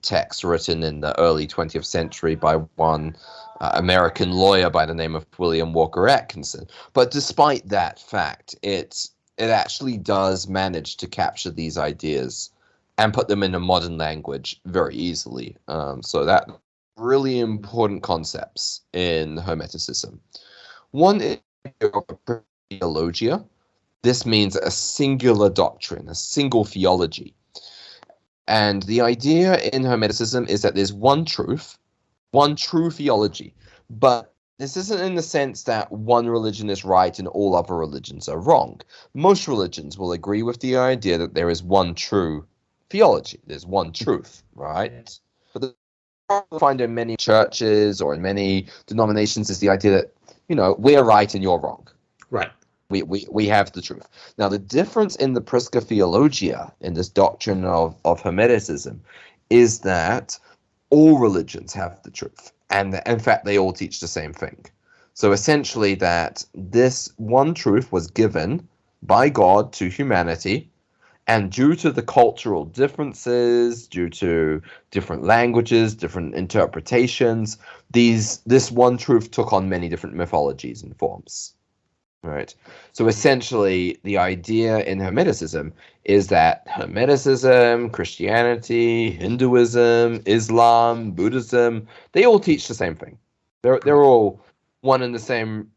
text written in the early 20th century by one American lawyer by the name of William Walker Atkinson. But despite that fact, it actually does manage to capture these ideas and put them in a modern language very easily. So that really important concepts in Hermeticism. One is theologia. This means a singular doctrine, a single theology. And the idea in Hermeticism is that there's one truth, one true theology. But this isn't in the sense that one religion is right and all other religions are wrong. Most religions will agree with the idea that there is one true theology. There's one truth, right? But the problem I find in many churches or in many denominations is the idea that, we're right and you're wrong. Right. We have the truth. Now, the difference in the Prisca Theologia, in this doctrine of Hermeticism, is that all religions have the truth. And in fact, they all teach the same thing. So essentially that this one truth was given by God to humanity, and due to the cultural differences, due to different languages, different interpretations, this one truth took on many different mythologies and forms. Right. So essentially, the idea in Hermeticism is that Hermeticism, Christianity, Hinduism, Islam, Buddhism, they all teach the same thing. They're all one and the same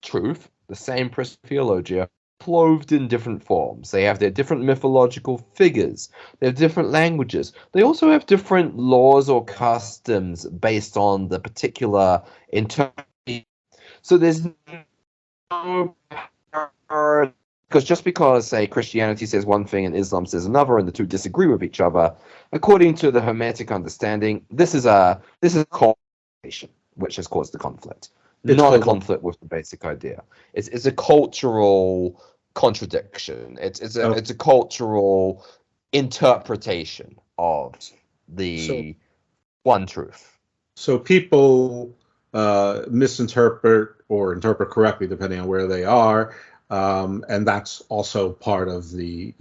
truth, the same theologia, clothed in different forms. They have their different mythological figures. They have different languages. They also have different laws or customs based on the particular interpretation. So there's because just because, say, Christianity says one thing and Islam says another, and the two disagree with each other, according to the Hermetic understanding, this is a conflict which has caused the conflict, not a conflict with the basic idea. It's a cultural contradiction. It's a cultural interpretation of the one truth. So people misinterpret or interpret correctly depending on where they are, and that's also part of the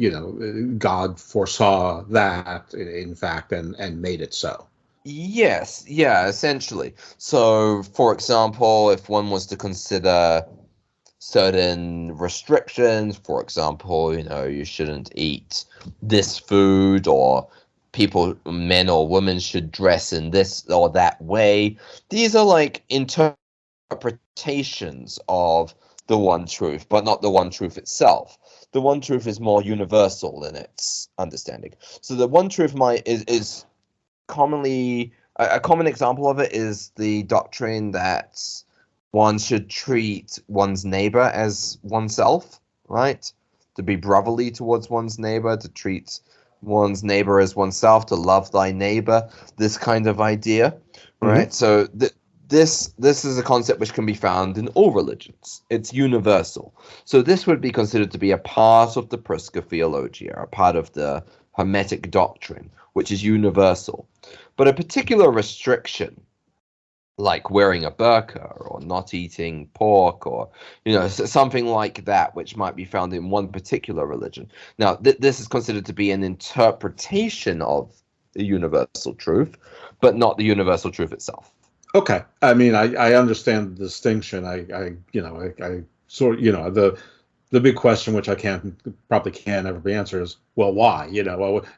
God foresaw that in fact and made it so. Yes, yeah, essentially. So for example, if one was to consider certain restrictions, for example, you shouldn't eat this food, or people, men or women, should dress in this or that way. These are like interpretations of the one truth, but not the one truth itself. The one truth is more universal in its understanding. So the one truth is commonly, a common example of it is the doctrine that one should treat one's neighbor as oneself, right? To be brotherly towards one's neighbor, to treat one's neighbor as oneself, to love thy neighbor, this kind of idea, right? So this is a concept which can be found in all religions. It's universal. So this would be considered to be a part of the Prisca Theologia, a part of the Hermetic doctrine, which is universal. But a particular restriction like wearing a burqa or not eating pork or something like that, which might be found in one particular religion. Now this is considered to be an interpretation of the universal truth, but not the universal truth itself. Okay, I mean, I understand the distinction. I sort the big question, which I probably can't ever be answered, is, well, why?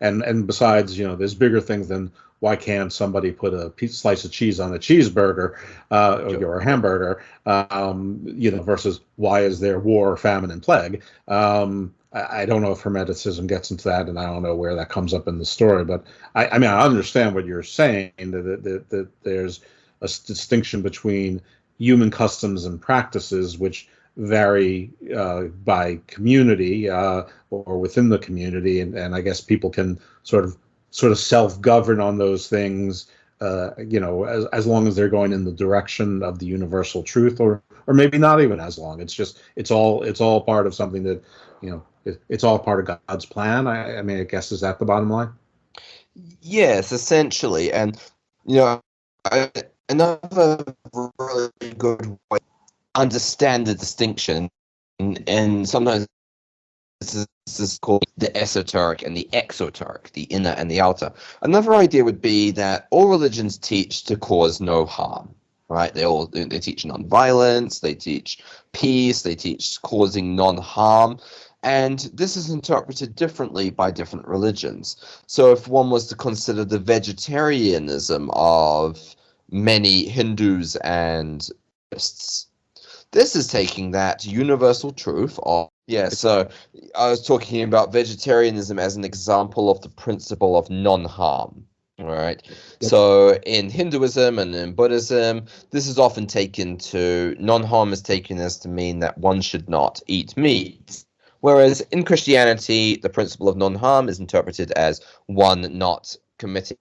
And besides, there's bigger things than why can't somebody put a slice of cheese on a cheeseburger or a hamburger, versus why is there war, famine, and plague? I don't know if Hermeticism gets into that, and I don't know where that comes up in the story. But I mean, I understand what you're saying, that there's a distinction between human customs and practices, which vary by community or within the community, and I guess people can sort of self-govern on those things, as long as they're going in the direction of the universal truth, or maybe not even as long. It's all part of something that, it's all part of God's plan. I mean, I guess, is that the bottom line? Yes, essentially, and another really good way to understand the distinction, and sometimes this is called the esoteric and the exoteric, the inner and the outer. Another idea would be that all religions teach to cause no harm, right? They teach non-violence, they teach peace, they teach causing non-harm. And this is interpreted differently by different religions. So if one was to consider the vegetarianism of many Hindus and Buddhists, this is taking that universal truth of, so I was talking about vegetarianism as an example of the principle of non-harm. All right. Yep. So in Hinduism and in Buddhism, this is often taken to, non-harm is taken as to mean that one should not eat meat. Whereas in Christianity, the principle of non-harm is interpreted as one not committing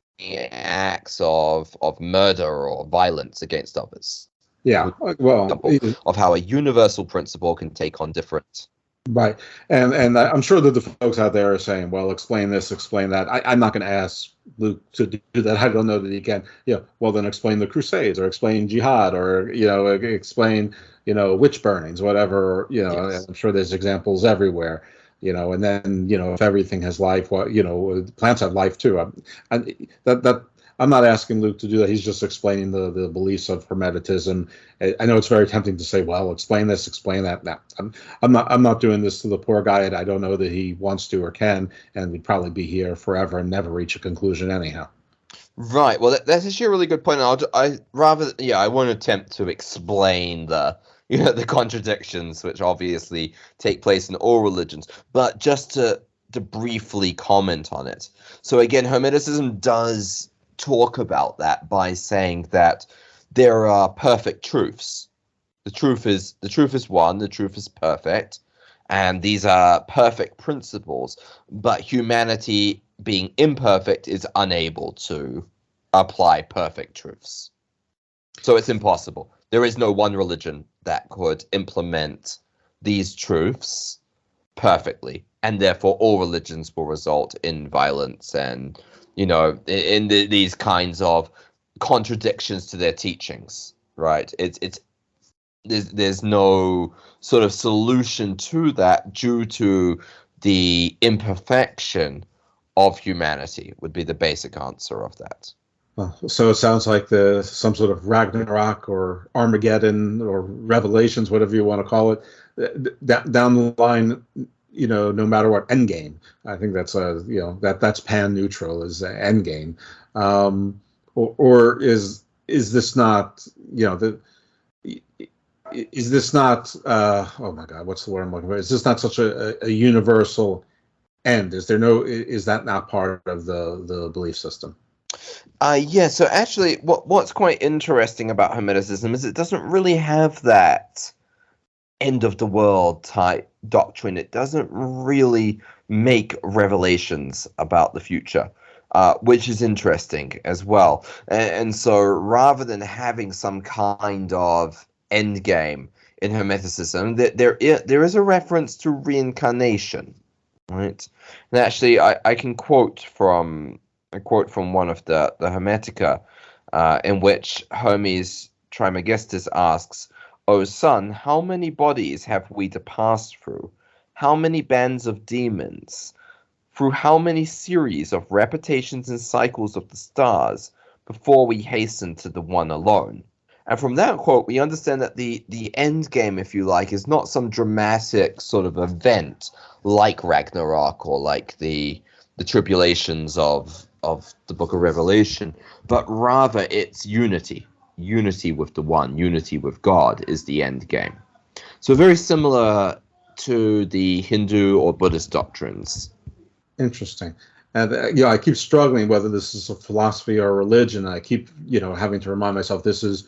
acts of murder or violence against others. Yeah, well, of how a universal principle can take on different. Right, and I'm sure that the folks out there are saying, well, explain this, explain that. I'm not going to ask Luke to do that. I don't know that he can. Well, then explain the Crusades, or explain jihad, or explain witch burnings, whatever. Yes. I'm sure there's examples everywhere. And then if everything has life, plants have life too. I'm not asking Luke to do that. He's just explaining the beliefs of Hermeticism. I know it's very tempting to say, well, explain this, explain that. No, I'm not doing this to the poor guy. I don't know that he wants to or can, and we'd probably be here forever and never reach a conclusion anyhow. Right. Well, that's actually a really good point. I want to attempt to explain the contradictions which obviously take place in all religions, but just to briefly comment on it. So again, Hermeticism does talk about that by saying that there are perfect truths. The truth is one, the truth is perfect, and these are perfect principles, but humanity, being imperfect, is unable to apply perfect truths. So it's impossible. There is no one religion that could implement these truths perfectly, and therefore all religions will result in violence and in these kinds of contradictions to their teachings, right? There's no sort of solution to that due to the imperfection of humanity, would be the basic answer of that. Well, so it sounds like some sort of Ragnarok or Armageddon or Revelations, whatever you want to call it, down the line, no matter what, endgame. I think that's that's pan neutral is endgame, or is this not is this not oh my God, what's the word I'm looking for? Is this not such a universal end? Is that not part of the belief system? So actually what's quite interesting about Hermeticism is it doesn't really have that end of the world type doctrine. It doesn't really make revelations about the future, which is interesting as well. And so rather than having some kind of end game in Hermeticism, there is a reference to reincarnation, right? And actually I can quote from one of the Hermetica, in which Hermes Trismegistus asks, "O sun, how many bodies have we to pass through? How many bands of demons? Through how many series of repetitions and cycles of the stars before we hasten to the one alone?" And from that quote, we understand that the end game, if you like, is not some dramatic sort of event like Ragnarok or like the tribulations of the Book of Revelation, but rather it's unity. Unity with the one, unity with God is the end game. So very similar to the Hindu or Buddhist doctrines. Interesting. And I keep struggling whether this is a philosophy or a religion. I keep having to remind myself this is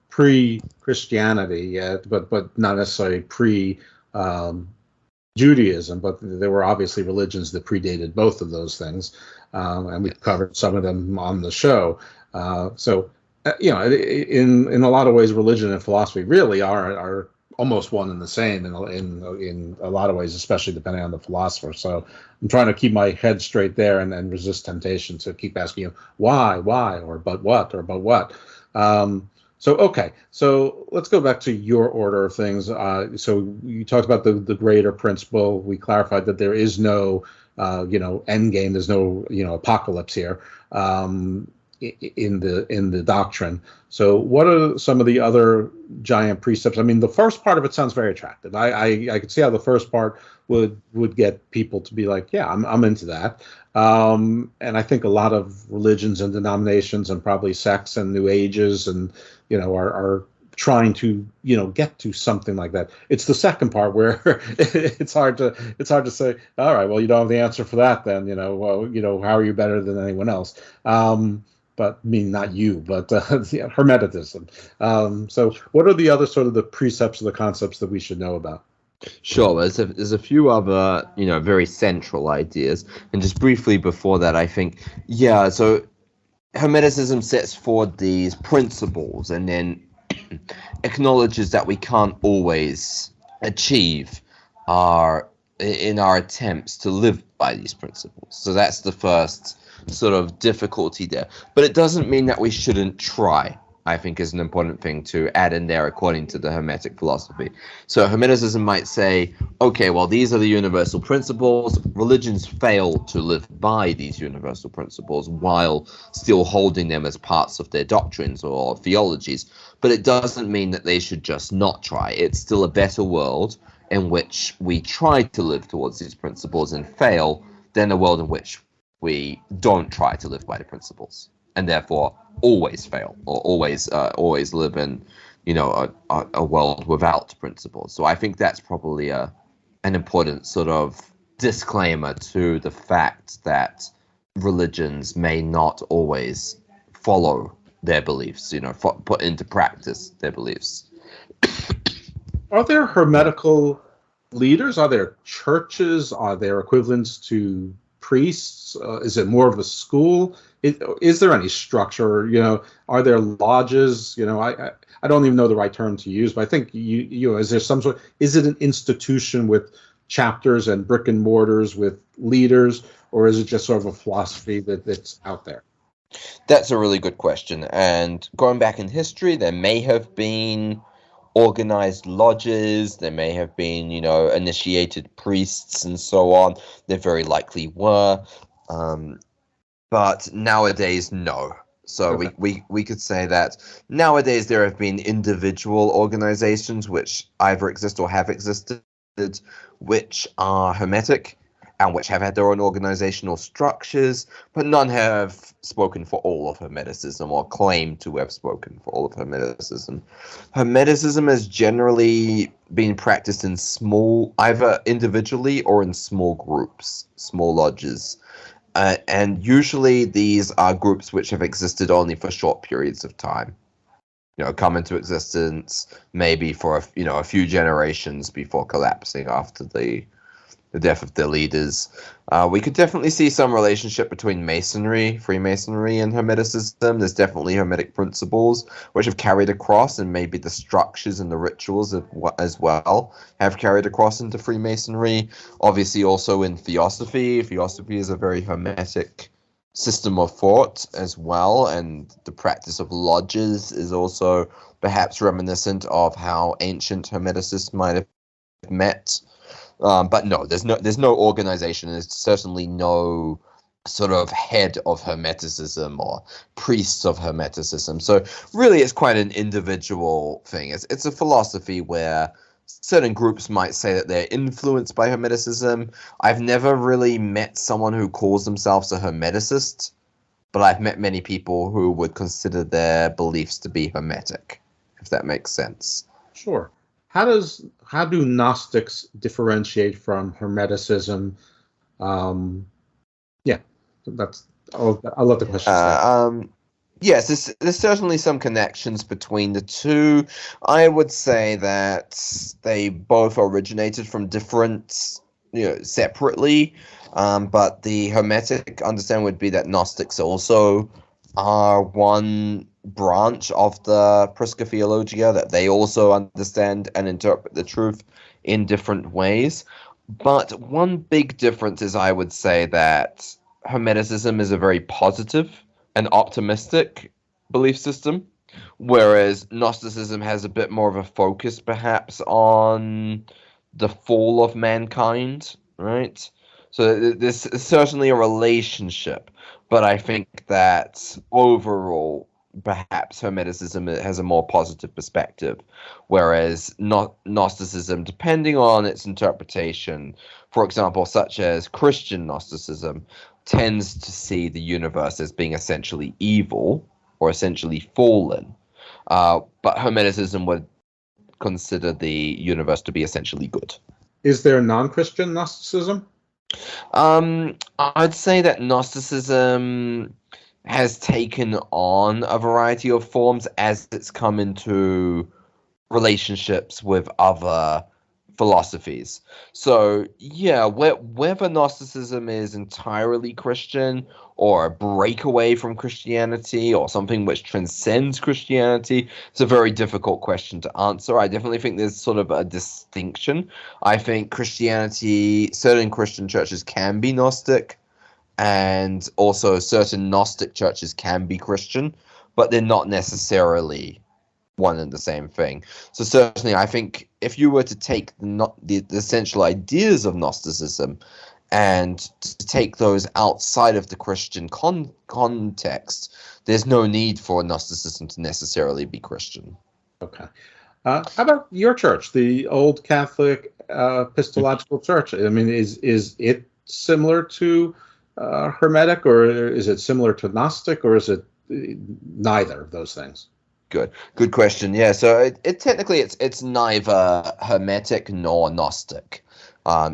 pre-Christianity, but not necessarily Judaism, but there were obviously religions that predated both of those things, and we've covered some of them on the show. In a lot of ways, religion and philosophy really are almost one and the same in a lot of ways, especially depending on the philosopher. So I'm trying to keep my head straight there and resist temptation to keep asking why, or but what. So let's go back to your order of things. So you talked about the greater principle. We clarified that there is no, end game. There's no, apocalypse here in the doctrine. So what are some of the other giant precepts? I mean, the first part of it sounds very attractive. I could see how the first part would get people to be like, yeah, I'm into that. And I think a lot of religions and denominations and probably sects and new ages and are trying to get to something like that. It's the second part where it's hard to say, all right, well, you don't have the answer for that then, how are you better than anyone else? But I mean, not you, but Hermeticism. So what are the other sort of the precepts or the concepts that we should know about? Sure, there's a few other, very central ideas. And just briefly before that, I think, so Hermeticism sets forward these principles and then acknowledges that we can't always achieve in our attempts to live by these principles. So that's the first sort of difficulty there. But it doesn't mean that we shouldn't try, I think is an important thing to add in there according to the Hermetic philosophy. So Hermeticism might say, okay, well, these are the universal principles. Religions fail to live by these universal principles while still holding them as parts of their doctrines or theologies. But it doesn't mean that they should just not try. It's still a better world in which we try to live towards these principles and fail than a world in which we don't try to live by the principles and therefore always fail or always live in a world without principles. So I think that's probably an important sort of disclaimer to the fact that religions may not always follow their beliefs, put into practice their beliefs. Are there hermetical leaders? Are there churches? Are there equivalents to priests? Is it more of a school? Is there any structure? Are there lodges? I don't even know the right term to use, but I think is there some sort? Is it an institution with chapters and brick and mortars with leaders, or is it just sort of a philosophy that's out there? That's a really good question. And going back in history, there may have been organized lodges, there may have been, initiated priests and so on. There very likely were. But nowadays, no. So okay. we could say that nowadays there have been individual organizations which either exist or have existed, which are Hermetic and which have had their own organizational structures, but none have spoken for all of Hermeticism or claimed to have spoken for all of Hermeticism. Hermeticism has generally been practiced in small, either individually or in small groups, small lodges. And usually these are groups which have existed only for short periods of time. Come into existence maybe for a few generations before collapsing after the death of their leaders. We could definitely see some relationship between Freemasonry, and Hermeticism. There's definitely Hermetic principles which have carried across, and maybe the structures and the rituals as well have carried across into Freemasonry. Obviously, also in Theosophy. Theosophy is a very Hermetic system of thought as well, and the practice of lodges is also perhaps reminiscent of how ancient Hermeticists might have met. But no, there's no organization. There's certainly no sort of head of Hermeticism or priests of Hermeticism. So really, it's quite an individual thing. It's a philosophy where certain groups might say that they're influenced by Hermeticism. I've never really met someone who calls themselves a Hermeticist, but I've met many people who would consider their beliefs to be Hermetic, if that makes sense. Sure. How do Gnostics differentiate from Hermeticism? Yeah, I'll let the question start. Yes, there's certainly some connections between the two. I would say that they both originated from different, separately. But the Hermetic understanding would be that Gnostics also are one branch of the Prisca Theologia, that they also understand and interpret the truth in different ways. But one big difference is, I would say, that Hermeticism is a very positive and optimistic belief system, whereas Gnosticism has a bit more of a focus perhaps on the fall of mankind, right? So there's certainly a relationship, but I think that overall perhaps Hermeticism has a more positive perspective, whereas Gnosticism, depending on its interpretation, for example, such as Christian Gnosticism, tends to see the universe as being essentially evil or essentially fallen. But Hermeticism would consider the universe to be essentially good. Is there non-Christian Gnosticism? I'd say that Gnosticism has taken on a variety of forms as it's come into relationships with other philosophies. So yeah, whether Gnosticism is entirely Christian or a breakaway from Christianity or something which transcends Christianity, it's a very difficult question to answer. I definitely think there's sort of a distinction. I think certain Christian churches can be Gnostic, and also certain Gnostic churches can be Christian, but they're not necessarily one and the same thing. So certainly, I think if you were to take the essential ideas of Gnosticism and to take those outside of the Christian context, there's no need for Gnosticism to necessarily be Christian. Okay. How about your church, the Old Catholic Epistological Church? I mean, is it similar to Hermetic, or is it similar to Gnostic, or is it neither of those things? Good question. Yeah, so it technically it's neither Hermetic nor Gnostic.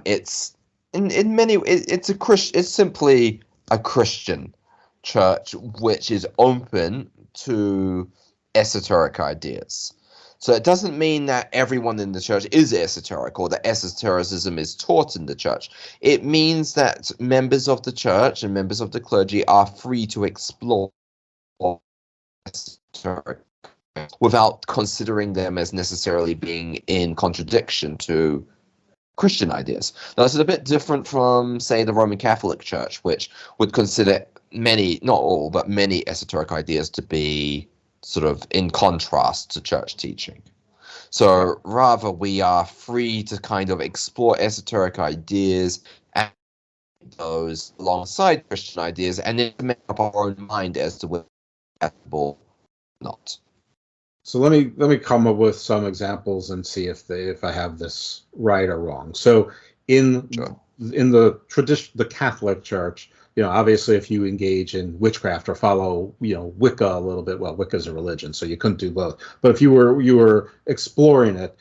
It's in many it's simply a Christian church which is open to esoteric ideas. So it doesn't mean that everyone in the church is esoteric or that esotericism is taught in the church. It means that members of the church and members of the clergy are free to explore esoteric without considering them as necessarily being in contradiction to Christian ideas. Now, this is a bit different from, say, the Roman Catholic Church, which would consider many, not all, but many esoteric ideas to be sort of in contrast to church teaching. So rather, we are free to kind of explore esoteric ideas and those alongside Christian ideas, and then make up our own mind as to whether it's acceptable or not. So let me come up with some examples and see if I have this right or wrong. So in the tradition, the Catholic Church, obviously if you engage in witchcraft or follow, Wicca a little bit, well, Wicca is a religion, so you couldn't do both. But if you were exploring it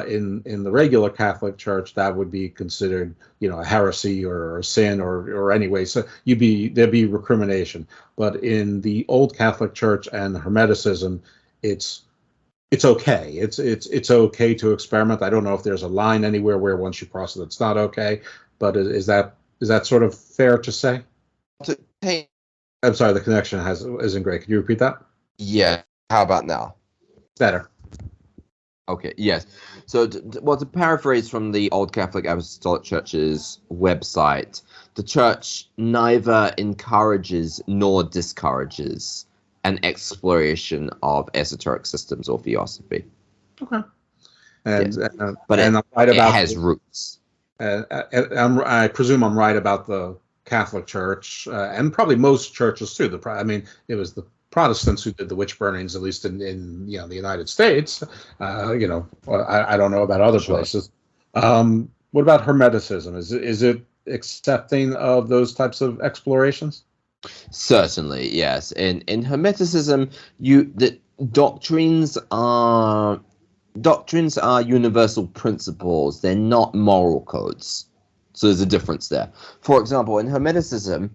in the regular Catholic Church, that would be considered, a heresy or a sin or anyway. So there'd be recrimination. But in the Old Catholic Church and Hermeticism, it's okay. It's okay to experiment. I don't know if there's a line anywhere where once you cross it, it's not okay. But is that sort of fair to say? I'm sorry, the connection isn't great. Could you repeat that? Yeah. How about now? Better. Okay, yes. So, well, to paraphrase from the Old Catholic Apostolic Church's website, the Church neither encourages nor discourages an exploration of esoteric systems or theosophy. Okay. And Yes. but I'm right about it has roots. I presume I'm right about the Catholic Church and probably most churches too. I mean, it was the Protestants who did the witch burnings, at least in the United States. I don't know about other places. What about Hermeticism? Is it accepting of those types of explorations? Certainly, yes. In Hermeticism, the doctrines are universal principles. They're not moral codes. So there's a difference there. For example, in Hermeticism,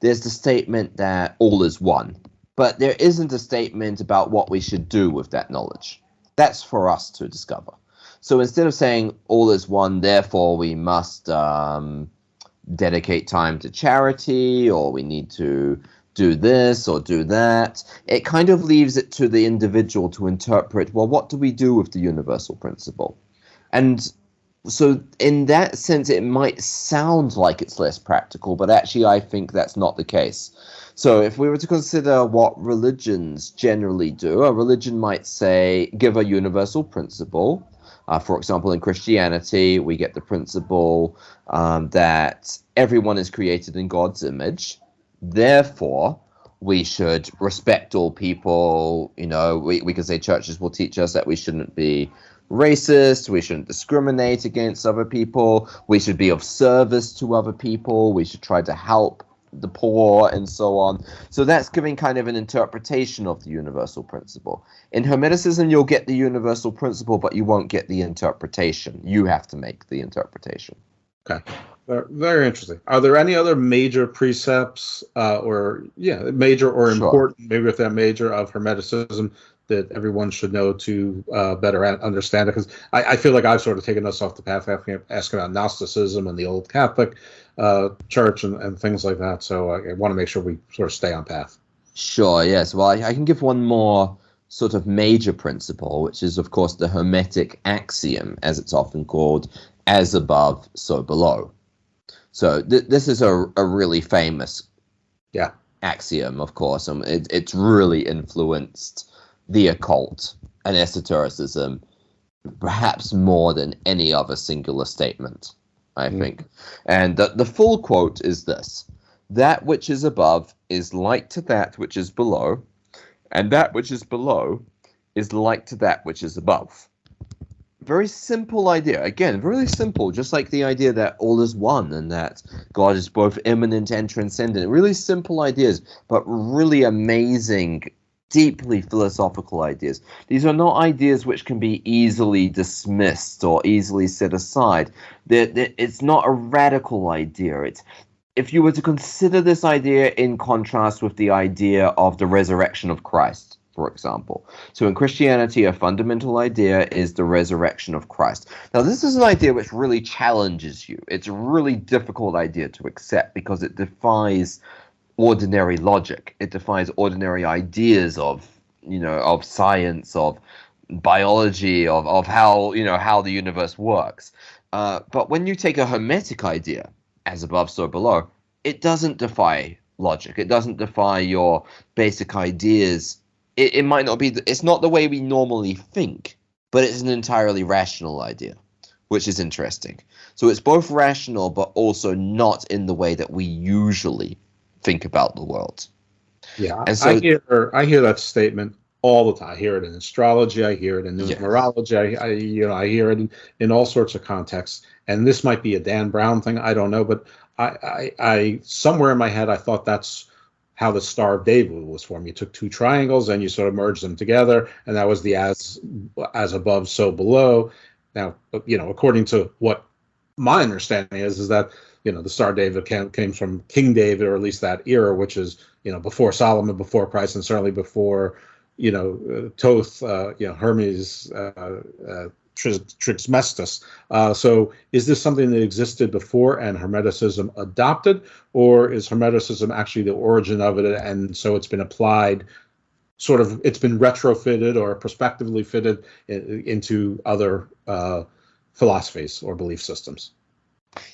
there's the statement that all is one, but there isn't a statement about what we should do with that knowledge. That's for us to discover. So instead of saying all is one, therefore we must dedicate time to charity, or we need to do this or do that, it kind of leaves it to the individual to interpret, well, what do we do with the universal principle? And so in that sense, it might sound like it's less practical, but actually I think that's not the case. So if we were to consider what religions generally do, a religion might say, give a universal principle. For example, in Christianity, we get the principle that everyone is created in God's image. Therefore, we should respect all people. We could say churches will teach us that we shouldn't be racist, we shouldn't discriminate against other people, we should be of service to other people, we should try to help the poor, and so on. So that's giving kind of an interpretation of the universal principle. In Hermeticism, you'll get the universal principle, but you won't get the interpretation. You have to make the interpretation. Okay. Very interesting. Are there any other major precepts major or important, maybe if they're major, of Hermeticism that everyone should know to better understand it? Because I feel like I've sort of taken us off the path asking about Gnosticism and the Old Catholic Church and things like that. So I want to make sure we sort of stay on path. Sure, yes. Well, I can give one more sort of major principle, which is, of course, the Hermetic axiom, as it's often called, as above, so below. So this is a really famous axiom, of course, and it's really influenced the occult and esotericism perhaps more than any other singular statement, I think. And the full quote is this: that which is above is like to that which is below, and that which is below is like to that which is above. Very simple idea. Again, really simple, just like the idea that all is one and that God is both immanent and transcendent. Really simple ideas, but really amazing, deeply philosophical ideas. These are not ideas which can be easily dismissed or easily set aside. It's not a radical idea. If you were to consider this idea in contrast with the idea of the resurrection of Christ, for example. So in Christianity, a fundamental idea is the resurrection of Christ. Now, this is an idea which really challenges you. It's a really difficult idea to accept because it defies ordinary logic. It defies ordinary ideas of science, of biology, of how the universe works. But when you take a Hermetic idea, as above, so below, it doesn't defy logic. It doesn't defy your basic ideas. It might not be, it's not the way we normally think, but it's an entirely rational idea, which is interesting. So it's both rational, but also not in the way that we usually think about the world. Yeah, and so, I hear that statement all the time. I hear it in astrology. I hear it in numerology. I hear it in all sorts of contexts. And this might be a Dan Brown thing. I don't know, but I somewhere in my head I thought that's how the Star of David was formed. You took two triangles and you sort of merged them together, and that was the as above, so below. Now, according to what my understanding is that the Star of David came from King David, or at least that era, which is before Solomon, before Christ, and certainly before Thoth, Hermes, Trismegistus. So is this something that existed before and Hermeticism adopted, or is Hermeticism actually the origin of it, and so it's been applied sort of it's been retrofitted or prospectively fitted into other philosophies or belief systems.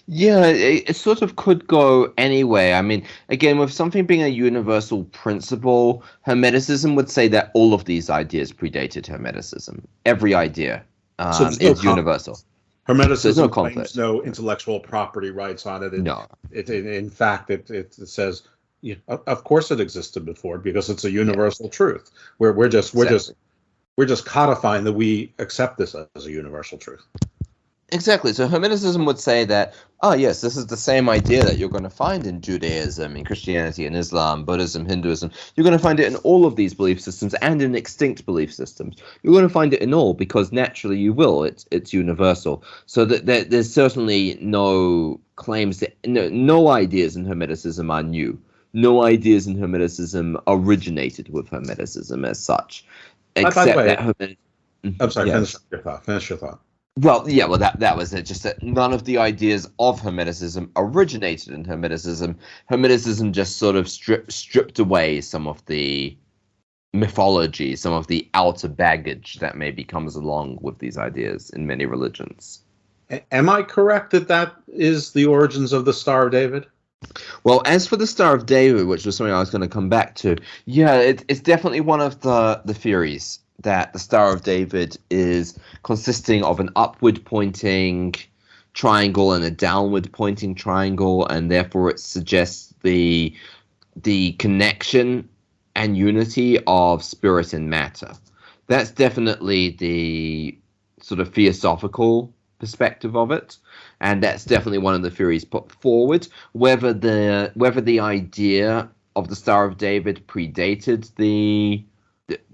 Yeah, it sort of could go anyway. I mean, again, with something being a universal principle, Hermeticism would say that all of these ideas predated Hermeticism. Every idea is universal. Hermeticism claims no intellectual property rights on it. No. In fact, it says, of course it existed before because it's a universal truth. We're just codifying that we accept this as a universal truth. Exactly. So Hermeticism would say that, oh yes, this is the same idea that you're going to find in Judaism, in Christianity, in Islam, Buddhism, Hinduism. You're going to find it in all of these belief systems and in extinct belief systems. You're going to find it in all because naturally you will. It's universal. So that there's certainly no claims that no ideas in Hermeticism are new. No ideas in Hermeticism originated with Hermeticism as such, except that. I'm sorry. Yes. Finish your thought. Well, that was it. Just that none of the ideas of Hermeticism originated in Hermeticism. Hermeticism just sort of stripped away some of the mythology, some of the outer baggage that maybe comes along with these ideas in many religions. Am I correct that is the origins of the Star of David? Well, as for the Star of David, which was something I was going to come back to, yeah, it's definitely one of the theories that the Star of David is consisting of an upward pointing triangle and a downward pointing triangle, and therefore it suggests the connection and unity of spirit and matter. That's definitely the sort of theosophical perspective of it, and that's definitely one of the theories put forward. Whether the idea of the Star of David predated the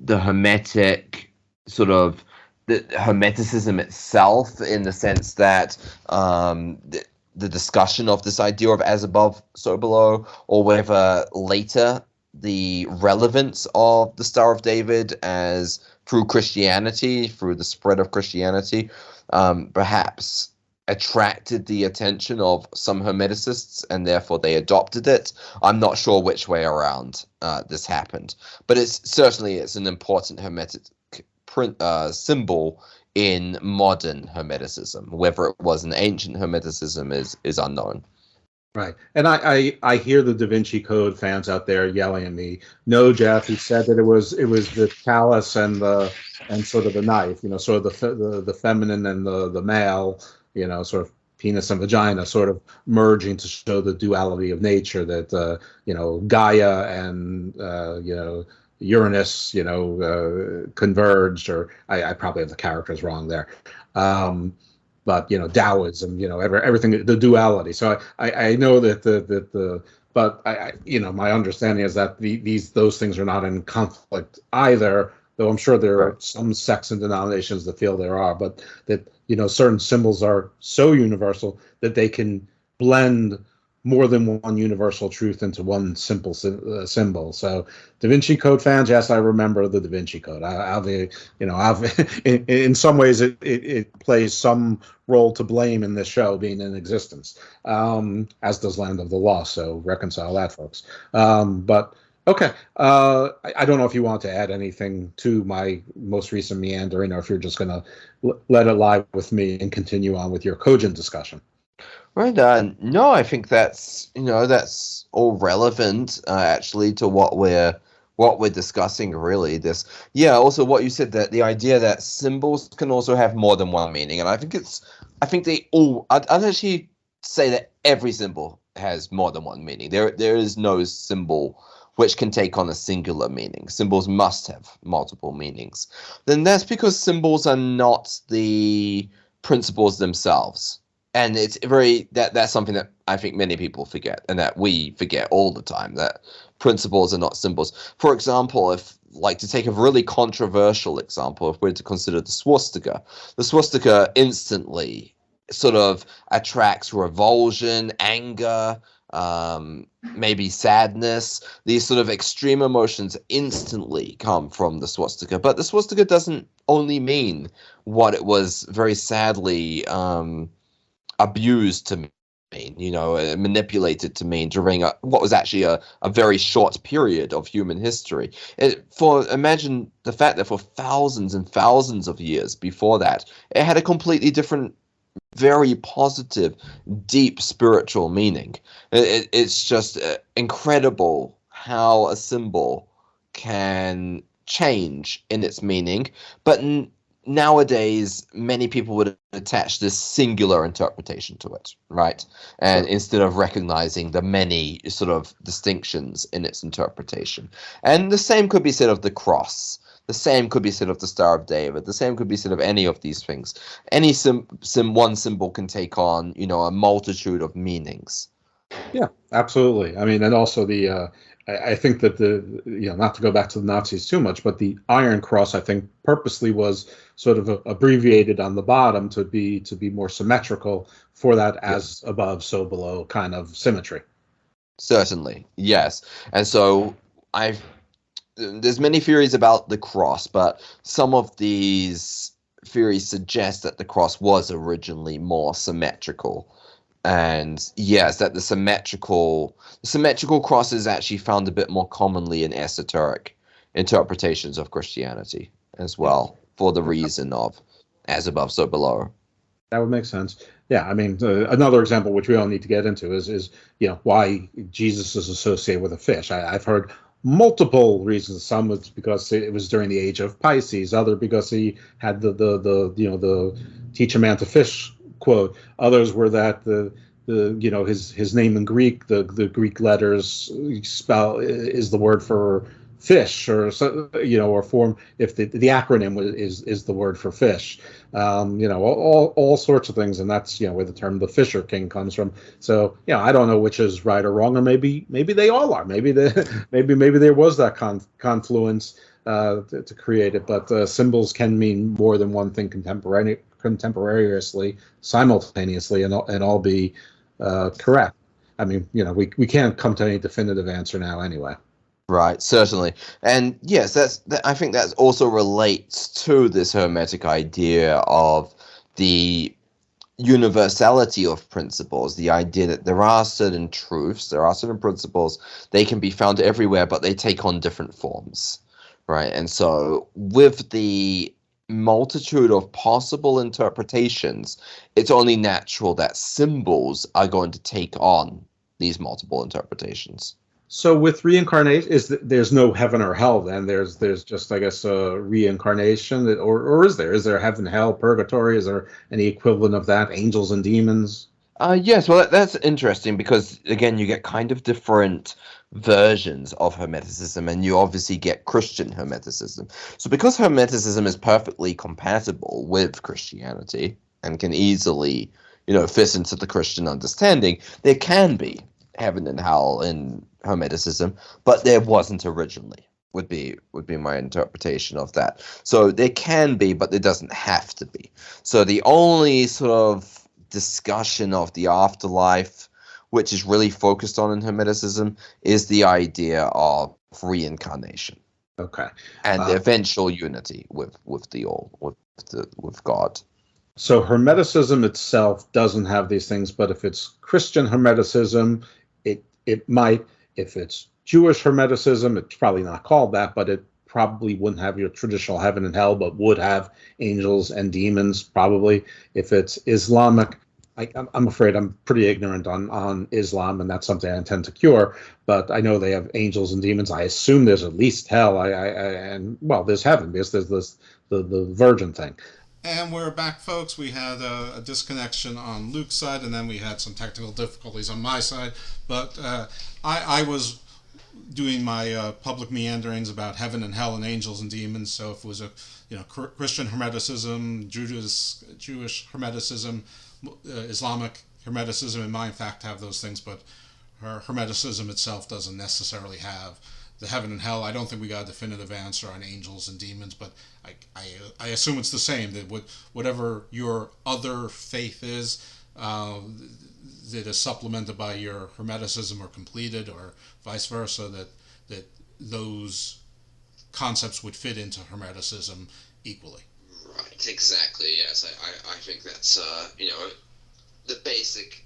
Hermetic sort of the Hermeticism itself, in the sense that the discussion of this idea of as above, so below, or whether later the relevance of the Star of David as through Christianity, through the spread of Christianity, perhaps attracted the attention of some Hermeticists and therefore they adopted it. I'm not sure which way around this happened, but it's an important Hermetic symbol in modern Hermeticism. Whether it was an ancient Hermeticism is unknown. Right. And I hear the Da Vinci Code fans out there yelling at me. No, Jeff, he said that it was the chalice and sort of the knife, sort of the feminine and the male, sort of penis and vagina sort of merging to show the duality of nature, that Gaia and Uranus converged, or I probably have the characters wrong there. But Taoism, everything, the duality. So I know that but my understanding is that those things are not in conflict either. Though I'm sure there are some sects and denominations that feel there are, but that certain symbols are so universal that they can blend more than one universal truth into one simple symbol. So Da Vinci Code fans, yes, I remember the Da Vinci Code. In some ways it plays some role to blame in this show being in existence, as does Land of the Lost. So reconcile that, folks. But okay, I don't know if you want to add anything to my most recent meandering, or if you're just going to let it lie with me and continue on with your cogent discussion. Right. No, I think that's all relevant actually to what we're discussing. Really, also what you said, that the idea that symbols can also have more than one meaning, and I'd actually say that every symbol has more than one meaning. There is no symbol which can take on a singular meaning. Symbols must have multiple meanings. Then that's because symbols are not the principles themselves. And it's that's something that I think many people forget, and that we forget all the time, that principles are not symbols. For example, to take a really controversial example, if we're to consider the swastika instantly sort of attracts revulsion, anger, maybe sadness. These sort of extreme emotions instantly come from the swastika. But the swastika doesn't only mean what it was very sadly abused to manipulated to mean during what was actually a very short period of human history. Imagine the fact that for thousands and thousands of years before that, it had a completely different, very positive, deep spiritual meaning. It's just incredible how a symbol can change in its meaning, but nowadays many people would attach this singular interpretation to it, right? And instead of recognizing the many sort of distinctions in its interpretation. And the same could be said of the cross. The same could be said of the Star of David. The same could be said of any of these things. Any one symbol can take on, a multitude of meanings. Yeah, absolutely. I mean, and also I think that not to go back to the Nazis too much, but the Iron Cross, I think, purposely was sort of abbreviated on the bottom to be more symmetrical for that as above, so below kind of symmetry. Certainly, yes. And so there's many theories about the cross, but some of these theories suggest that the cross was originally more symmetrical. And yes, that the symmetrical cross is actually found a bit more commonly in esoteric interpretations of Christianity as well, for the reason of as above, so below. That would make sense. Yeah, I mean, another example which we don't need to get into is why Jesus is associated with a fish. I've heard multiple reasons. Some it's because it was during the age of Pisces. Other because he had the teach a man to fish quote. Others were that his name in Greek, the Greek letters spell is the word for fish, or or form if the acronym is the word for fish. All sorts of things, and that's where the term the Fisher King comes from. So I don't know which is right or wrong, or maybe they all are. Maybe there was that confluence to create it, but symbols can mean more than one thing contemporaneously, simultaneously, and all be correct. I mean, we can't come to any definitive answer now anyway. Right, certainly. And yes, I think that also relates to this Hermetic idea of the universality of principles, the idea that there are certain truths, there are certain principles, they can be found everywhere, but they take on different forms, right? And so with the multitude of possible interpretations, it's only natural that symbols are going to take on these multiple interpretations. So with reincarnation, there's no heaven or hell then? There's just, I guess, a reincarnation, or is there heaven, hell, purgatory? Is there any equivalent of that? Angels and demons? Yes, well, that's interesting because, again, you get kind of different versions of Hermeticism, and you obviously get Christian Hermeticism. So because Hermeticism is perfectly compatible with Christianity and can easily, fit into the Christian understanding, there can be heaven and hell in Hermeticism, but there wasn't originally, would be my interpretation of that. So there can be, but there doesn't have to be. So the only sort of discussion of the afterlife, which is really focused on in Hermeticism, is the idea of reincarnation. Okay. And the eventual unity with the all, with God. So Hermeticism itself doesn't have these things, but if it's Christian Hermeticism, it might. If it's Jewish Hermeticism, it's probably not called that, but it probably wouldn't have your traditional heaven and hell, but would have angels and demons, probably. If it's Islamic, I'm afraid I'm pretty ignorant on Islam, and that's something I intend to cure, but I know they have angels and demons. I assume there's at least hell, and there's heaven, because there's the virgin thing. And we're back, folks. We had a disconnection on Luke's side, and then we had some technical difficulties on my side. But I was doing my public meanderings about heaven and hell and angels and demons. So if it was a Christian Hermeticism, Jewish Hermeticism, Islamic Hermeticism, it might in fact have those things, but Hermeticism itself doesn't necessarily have the heaven and hell. I don't think we got a definitive answer on angels and demons, but I assume it's the same, that whatever your other faith is, that is supplemented by your Hermeticism or completed, or vice versa, that those concepts would fit into Hermeticism equally. Right, exactly, yes. I think that's, the basic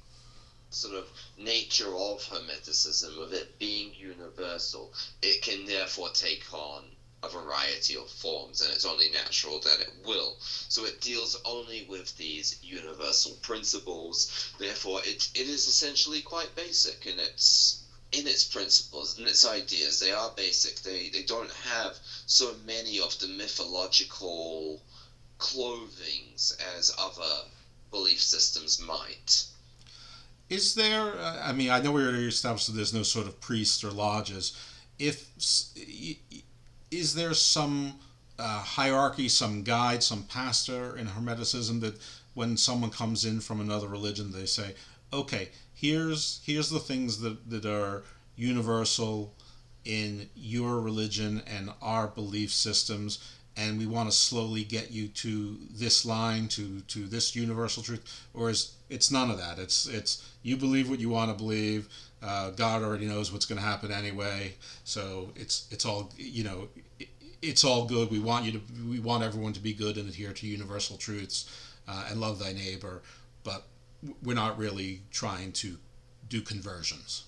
sort of nature of Hermeticism, of it being universal, it can therefore take on a variety of forms, and it's only natural that it will. So it deals only with these universal principles. Therefore, it is essentially quite basic in its principles and its ideas. They are basic. They don't have so many of the mythological clothings as other belief systems might. Is there, I mean, I know we already established that there's no sort of priests or lodges. Is there some hierarchy, some guide, some pastor in Hermeticism that when someone comes in from another religion, they say, okay, here's the things that are universal in your religion and our belief systems, and we want to slowly get you to this line, to this universal truth? Or is it's none of that? It's you believe what you want to believe. God already knows what's going to happen anyway, so it's all, you know, it's all good. We want everyone to be good and adhere to universal truths, and love thy neighbor, but we're not really trying to do conversions.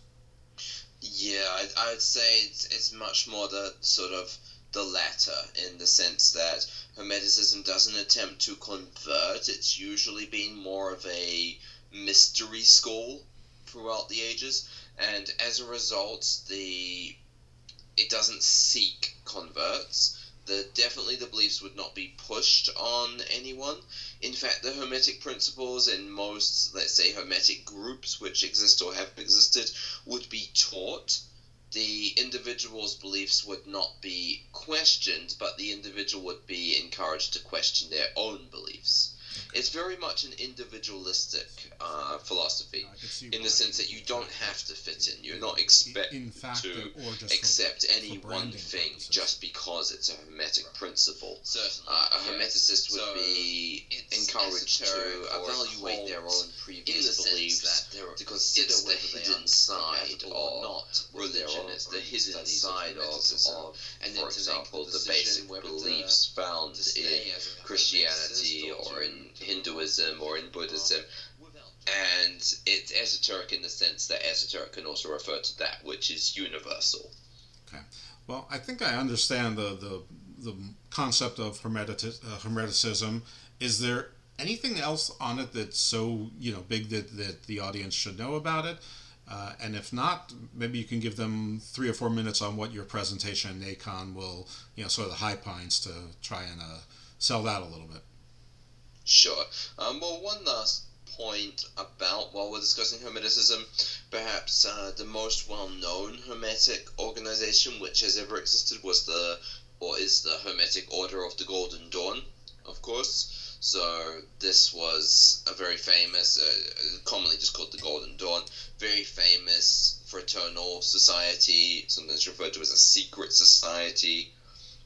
Yeah, I'd say it's much more the sort of the latter, in the sense that Hermeticism doesn't attempt to convert. It's usually been more of a mystery school throughout the ages, and as a result, it doesn't seek converts. Definitely the beliefs would not be pushed on anyone. In fact, the Hermetic principles in most, let's say, Hermetic groups which exist or have existed would be taught. The individual's beliefs would not be questioned, but the individual would be encouraged to question their own beliefs. It's very much an individualistic philosophy, in the sense that you don't have to fit in. You're not expected to accept any one thing just because it's a Hermetic principle. A Hermeticist would be encouraged to evaluate their own previous beliefs, to consider the hidden side of religion. It's the hidden side of, for example, the basic beliefs found in Christianity or in Hinduism or in Buddhism, and it's esoteric in the sense that esoteric can also refer to that which is universal. Okay. Well, I think I understand the concept of Hermeticism. Is there anything else on it that's so, you know, big that the audience should know about it? And if not, maybe you can give them 3 or 4 minutes on what your presentation at NACON will, you know, sort of the high points, to try and sell that a little bit. Sure. Well, one last point about, while we're discussing Hermeticism, perhaps the most well-known Hermetic organization which has ever existed is the Hermetic Order of the Golden Dawn, of course. So this was a very famous, commonly just called the Golden Dawn, very famous fraternal society, sometimes referred to as a secret society,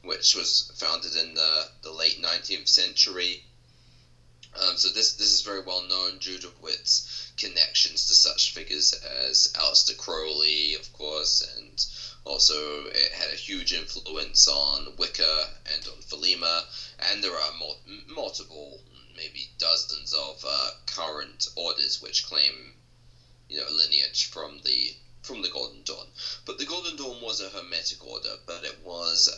which was founded in the late 19th century. So this is very well known due to its connections to such figures as Aleister Crowley, of course, and also it had a huge influence on Wicca and on Thelema, and there are multiple, maybe dozens of current orders which claim, you know, lineage from the Golden Dawn. But the Golden Dawn was a Hermetic order, but it was,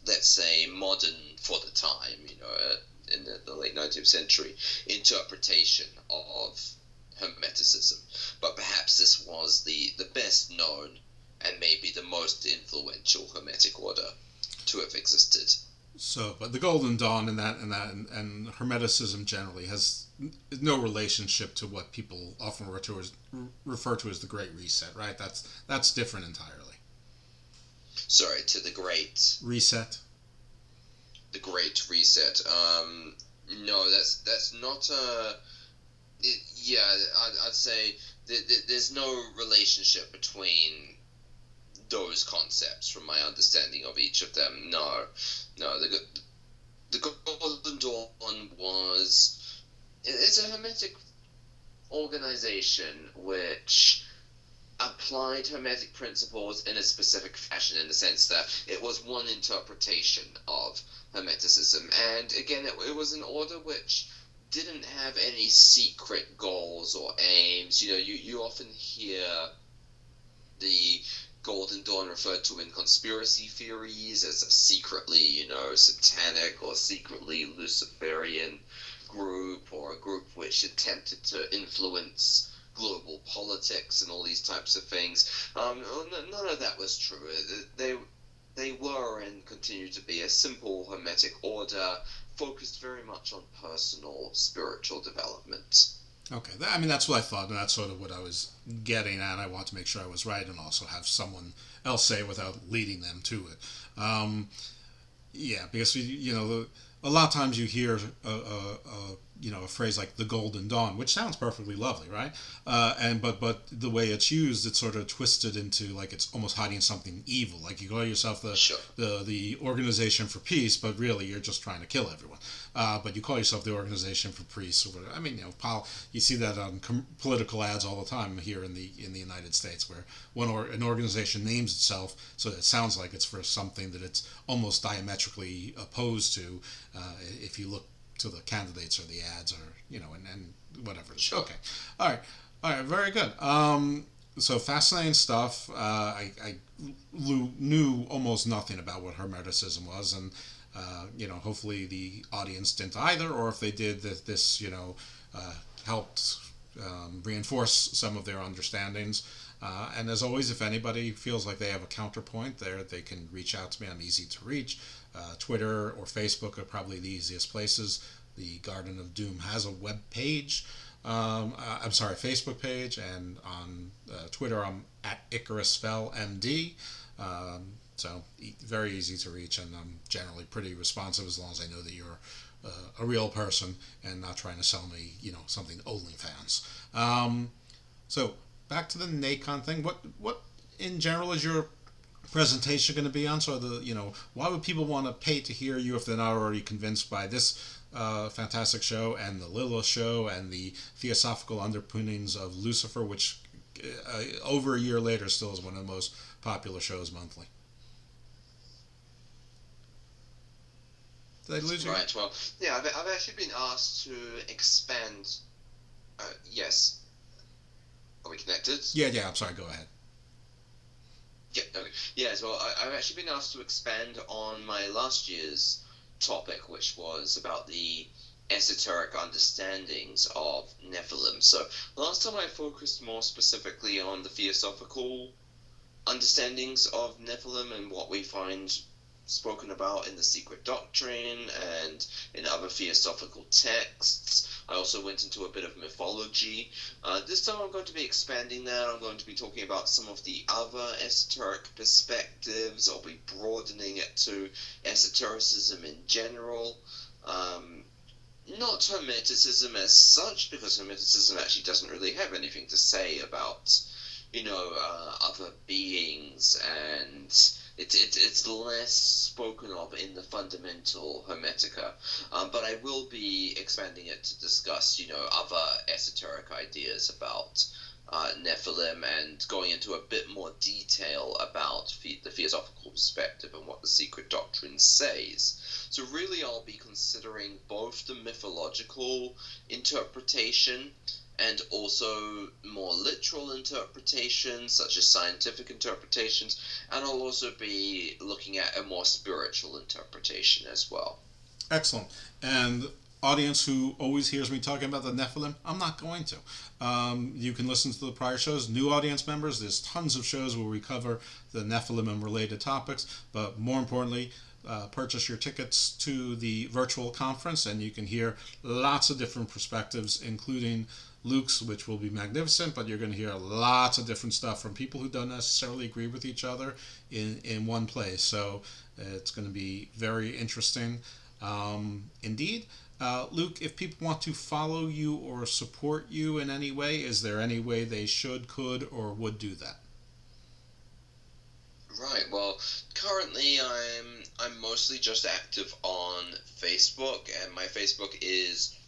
let's say, modern for the time, you know, in the late 19th century interpretation of Hermeticism. But perhaps this was the best known and maybe the most influential Hermetic order to have existed. So, but the Golden Dawn and and Hermeticism generally has no relationship to what people often refer to as the Great Reset, right? That's different entirely. Sorry, to the Great Reset. The Great Reset. No, that's not I'd say there's no relationship between those concepts from my understanding of each of them. No, the Golden Dawn it's a Hermetic organization which applied Hermetic principles in a specific fashion, in the sense that it was one interpretation of Hermeticism. And again, it was an order which didn't have any secret goals or aims. You know, you often hear the Golden Dawn referred to in conspiracy theories as a secretly, you know, satanic or secretly Luciferian group, or a group which attempted to influence global politics and all these types of things. None of that was true. They were and continue to be a simple Hermetic order focused very much on personal spiritual development. Okay, I mean, that's what I thought, and that's sort of what I was getting at. I want to make sure I was right and also have someone else say it without leading them to it. Yeah, because, you know, a lot of times you hear a phrase like the Golden Dawn, which sounds perfectly lovely, right? But the way it's used, it's sort of twisted into like it's almost hiding something evil. Like you call yourself the Organization for Peace, but really you're just trying to kill everyone. But you call yourself the Organization for Peace, or whatever. I mean, you know, you see that on political ads all the time here in the United States, where an organization names itself so that it sounds like it's for something that it's almost diametrically opposed to. If you look to the candidates or the ads, or you know, and whatever. Sure. Okay, all right, very good. So fascinating stuff. I knew almost nothing about what Hermeticism was, and you know, hopefully the audience didn't either, or if they did, this you know helped reinforce some of their understandings. And as always, if anybody feels like they have a counterpoint there, they can reach out to me. I'm easy to reach. Twitter or Facebook are probably the easiest places. The Garden of Doom has a web page. Facebook page, and on Twitter I'm at IcarusFellMD. So very easy to reach, and I'm generally pretty responsive as long as I know that you're a real person and not trying to sell me, you know, something OnlyFans. So back to the NACON thing. What in general is your presentation going to be on? So why would people want to pay to hear you if they're not already convinced by this fantastic show and the Lilith show and the theosophical underpinnings of Lucifer, which over a year later still is one of the most popular shows monthly? Did I lose you? Right, well, yeah, I've actually been asked to expand. Yes. Are we connected? Yeah, I'm sorry, go ahead. Yeah, okay. Yes, well, I've actually been asked to expand on my last year's topic, which was about the esoteric understandings of Nephilim. So last time I focused more specifically on the theosophical understandings of Nephilim and what we find spoken about in the Secret Doctrine and in other theosophical texts. I also went into a bit of mythology. This time I'm going to be expanding that. I'm going to be talking about some of the other esoteric perspectives. I'll be broadening it to esotericism in general. Not Hermeticism as such, because Hermeticism actually doesn't really have anything to say about, other beings, and it's less spoken of in the fundamental Hermetica. But I will be expanding it to discuss, other esoteric ideas about Nephilim, and going into a bit more detail about the theosophical perspective and what the Secret Doctrine says. So really I'll be considering both the mythological interpretation and also more literal interpretations, such as scientific interpretations, and I'll also be looking at a more spiritual interpretation as well. Excellent. And audience who always hears me talking about the Nephilim, I'm not going to. You can listen to the prior shows. New audience members, there's tons of shows where we cover the Nephilim and related topics, but more importantly, purchase your tickets to the virtual conference and you can hear lots of different perspectives, including Luke's, which will be magnificent, but you're going to hear lots of different stuff from people who don't necessarily agree with each other in one place. So it's going to be very interesting indeed. Luke, if people want to follow you or support you in any way, is there any way they should, could, or would do that? Right, well, currently I'm mostly just active on Facebook, and my Facebook is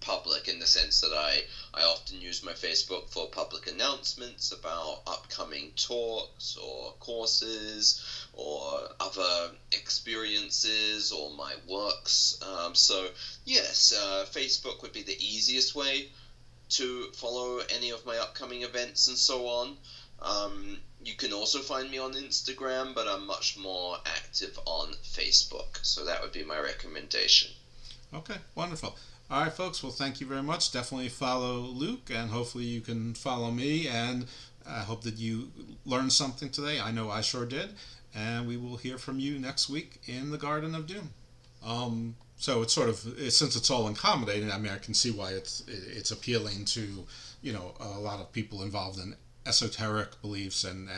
public in the sense that I often use my Facebook for public announcements about upcoming talks or courses or other experiences or my works. So yes, Facebook would be the easiest way to follow any of my upcoming events and so on. You can also find me on Instagram, but I'm much more active on Facebook. So that would be my recommendation. Okay, wonderful. All right, folks. Well, thank you very much. Definitely follow Luke, and hopefully you can follow me. And I hope that you learned something today. I know I sure did. And we will hear from you next week in the Garden of Doom. So it's sort of, since it's all accommodating, I mean, I can see why it's appealing to, a lot of people involved in esoteric beliefs and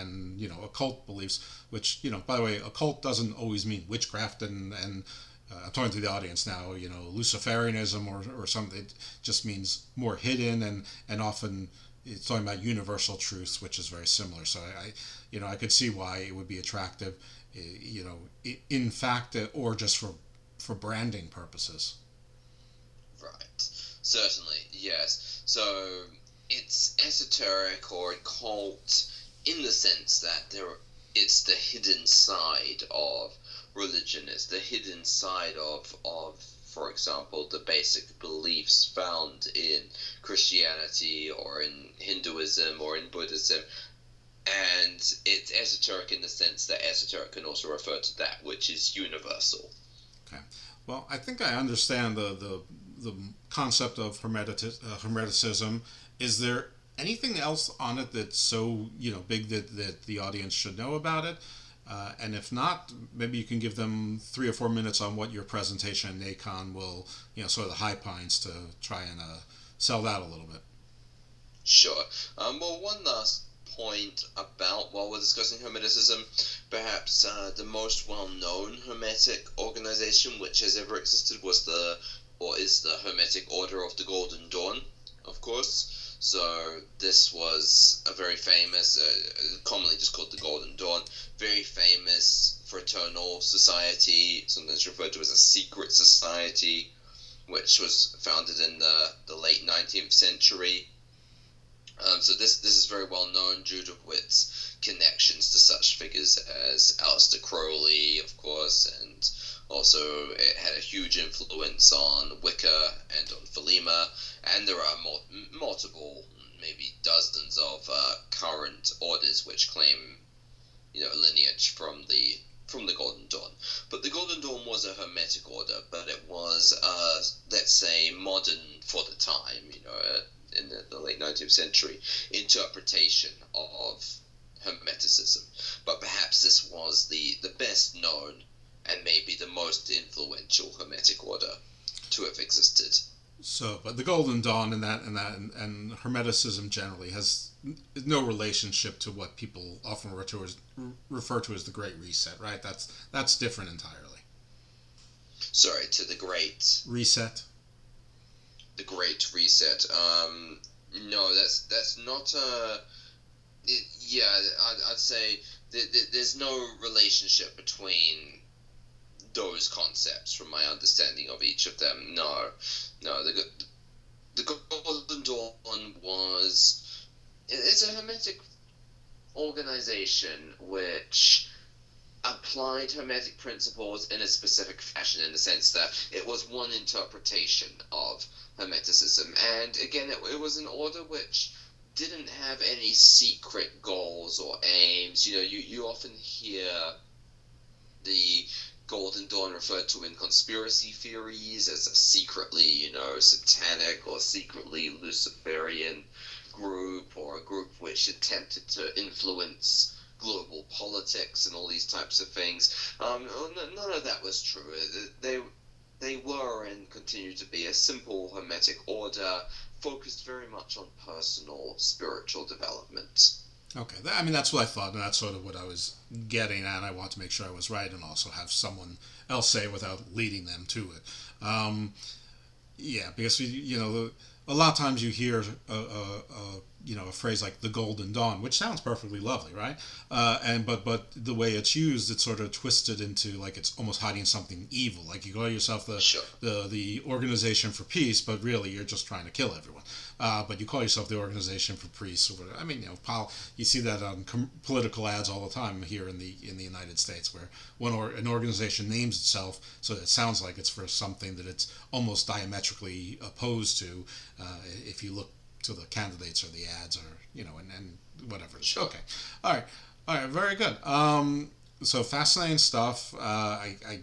occult beliefs, which, by the way, occult doesn't always mean witchcraft and I'm talking to the audience now, Luciferianism or something. It just means more hidden and often it's talking about universal truths, which is very similar. So I could see why it would be attractive, in fact, or just for branding purposes. Right. Certainly, yes. So it's esoteric or occult in the sense that it's the hidden side of religion. It's the hidden side of for example, the basic beliefs found in Christianity or in Hinduism or in Buddhism. And it's esoteric in the sense that esoteric can also refer to that which is universal. Okay. Well, I think I understand the concept of Hermeticism. Is there anything else on it that's so big that the audience should know about it? And if not, maybe you can give them 3 or 4 minutes on what your presentation at NACON will, sort of the high points to try and sell that a little bit. Sure. Well, one last point about, while we're discussing Hermeticism, perhaps the most well-known Hermetic organization which has ever existed is the Hermetic Order of the Golden Dawn, of course. So this was a very famous, commonly just called the Golden Dawn, very famous fraternal society, sometimes referred to as a secret society, which was founded in the late 19th century. So this is very well known due to its connections to such figures as Aleister Crowley, of course, and also it had a huge influence on Wicca and on Thelema, and there are multiple, maybe dozens of current orders which claim, lineage from the Golden Dawn. But the Golden Dawn was a Hermetic order, but it was, let's say, modern for the time, in the late 19th century, interpretation of Hermeticism. But perhaps this was the best known and maybe the most influential Hermetic order to have existed. So, but the Golden Dawn and Hermeticism generally has no relationship to what people often refer to as the Great Reset, right? That's different entirely. Sorry, to the Great Reset. The Great Reset. No, that's not. I'd say there's no relationship between those concepts from my understanding of each of them. No, the Golden Dawn it's a Hermetic organization which applied Hermetic principles in a specific fashion, in the sense that it was one interpretation of Hermeticism. And again, it was an order which didn't have any secret goals or aims. You often hear the Golden Dawn referred to in conspiracy theories as a secretly, satanic or secretly Luciferian group, or a group which attempted to influence global politics and all these types of things. None of that was true. They were and continue to be a simple Hermetic order focused very much on personal spiritual development. Okay, that's what I thought, and that's sort of what I was getting at. I want to make sure I was right and also have someone else say it without leading them to it. Because a lot of times you hear a phrase like the Golden Dawn, which sounds perfectly lovely, right? But the way it's used, it's sort of twisted into like it's almost hiding something evil. Like you call yourself the Organization for Peace, but really you're just trying to kill everyone. But you call yourself the Organization for Peace, or whatever. I mean, you see that on political ads all the time here in the United States, where an organization names itself so that it sounds like it's for something that it's almost diametrically opposed to. If you look to the candidates or the ads, or and whatever. Sure. Okay, all right, very good. So fascinating stuff. I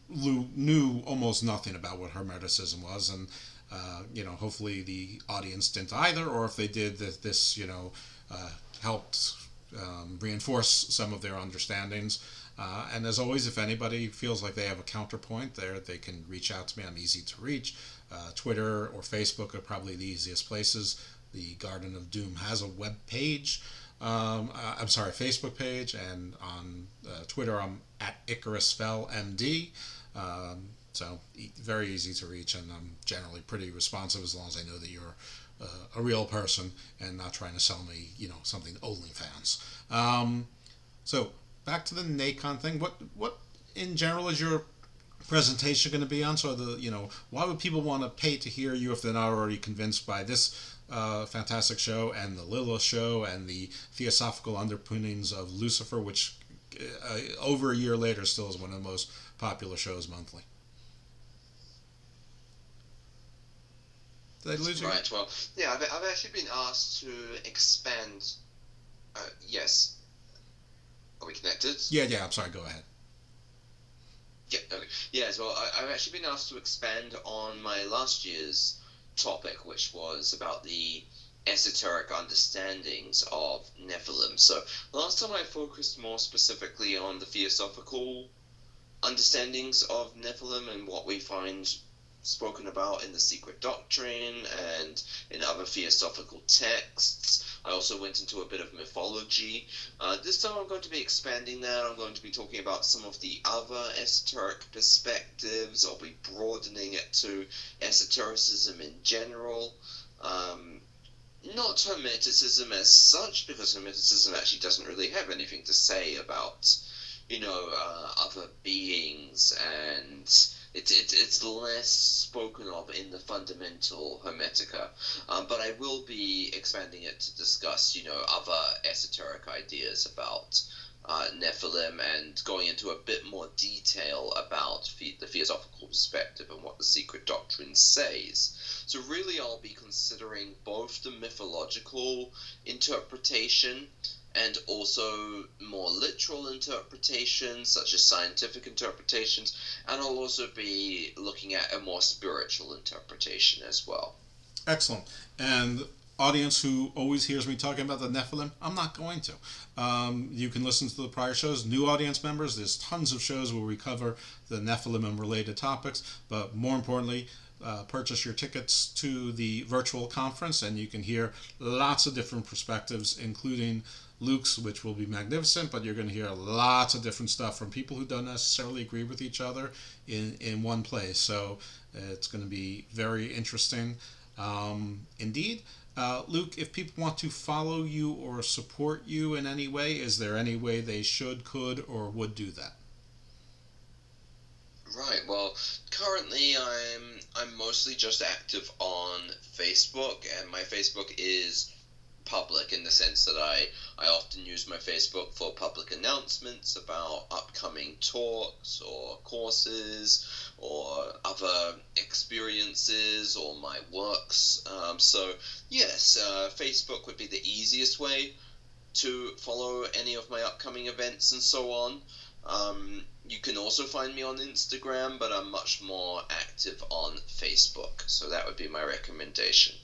knew almost nothing about what Hermeticism was, and hopefully the audience didn't either, or if they did, that this helped reinforce some of their understandings. And as always, if anybody feels like they have a counterpoint there, they can reach out to me. I'm easy to reach. Twitter or Facebook are probably the easiest places. The Garden of Doom has a web page. Facebook page, and on Twitter I'm at IcarusFellMD. So very easy to reach, and I'm generally pretty responsive as long as I know that you're a real person and not trying to sell me, something OnlyFans. So back to the NACON thing. What in general is your presentation going to be on? So why would people want to pay to hear you if they're not already convinced by this fantastic show and the Lilith show and the theosophical underpinnings of Lucifer, which over a year later still is one of the most popular shows monthly? Did I lose you? Right, well, yeah, I've actually been asked to expand. Yes. Are we connected? Yeah, I'm sorry, go ahead. Yeah, okay. Yes, well, I've actually been asked to expand on my last year's topic, which was about the esoteric understandings of Nephilim. So last time I focused more specifically on the theosophical understandings of Nephilim and what we find spoken about in the Secret Doctrine and in other theosophical texts. I also went into a bit of mythology. This time I'm going to be expanding that. I'm going to be talking about some of the other esoteric perspectives. I'll be broadening it to esotericism in general. Not Hermeticism as such, because Hermeticism actually doesn't really have anything to say about, other beings, and it's less spoken of in the fundamental Hermetica. But I will be expanding it to discuss, other esoteric ideas about Nephilim, and going into a bit more detail about the theosophical perspective and what the Secret Doctrine says. So really I'll be considering both the mythological interpretation and also more literal interpretations, such as scientific interpretations, and I'll also be looking at a more spiritual interpretation as well. Excellent. And audience who always hears me talking about the Nephilim, I'm not going to. You can listen to the prior shows. New audience members, there's tons of shows where we cover the Nephilim and related topics, but more importantly, purchase your tickets to the virtual conference and you can hear lots of different perspectives, including Luke's, which will be magnificent, but you're going to hear lots of different stuff from people who don't necessarily agree with each other in one place. So it's going to be very interesting indeed. Luke, if people want to follow you or support you in any way, is there any way they should, could, or would do that? Right, well, currently I'm mostly just active on Facebook, and my Facebook is public in the sense that I often use my Facebook for public announcements about upcoming talks or courses or other experiences or my works. So yes, Facebook would be the easiest way to follow any of my upcoming events and so on. You can also find me on Instagram, but I'm much more active on Facebook. So that would be my recommendation.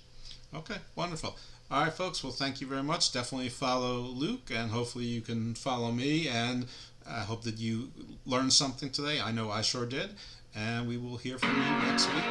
Okay, wonderful. All right, folks. Well, thank you very much. Definitely follow Luke, and hopefully you can follow me. And I hope that you learned something today. I know I sure did. And we will hear from you next week.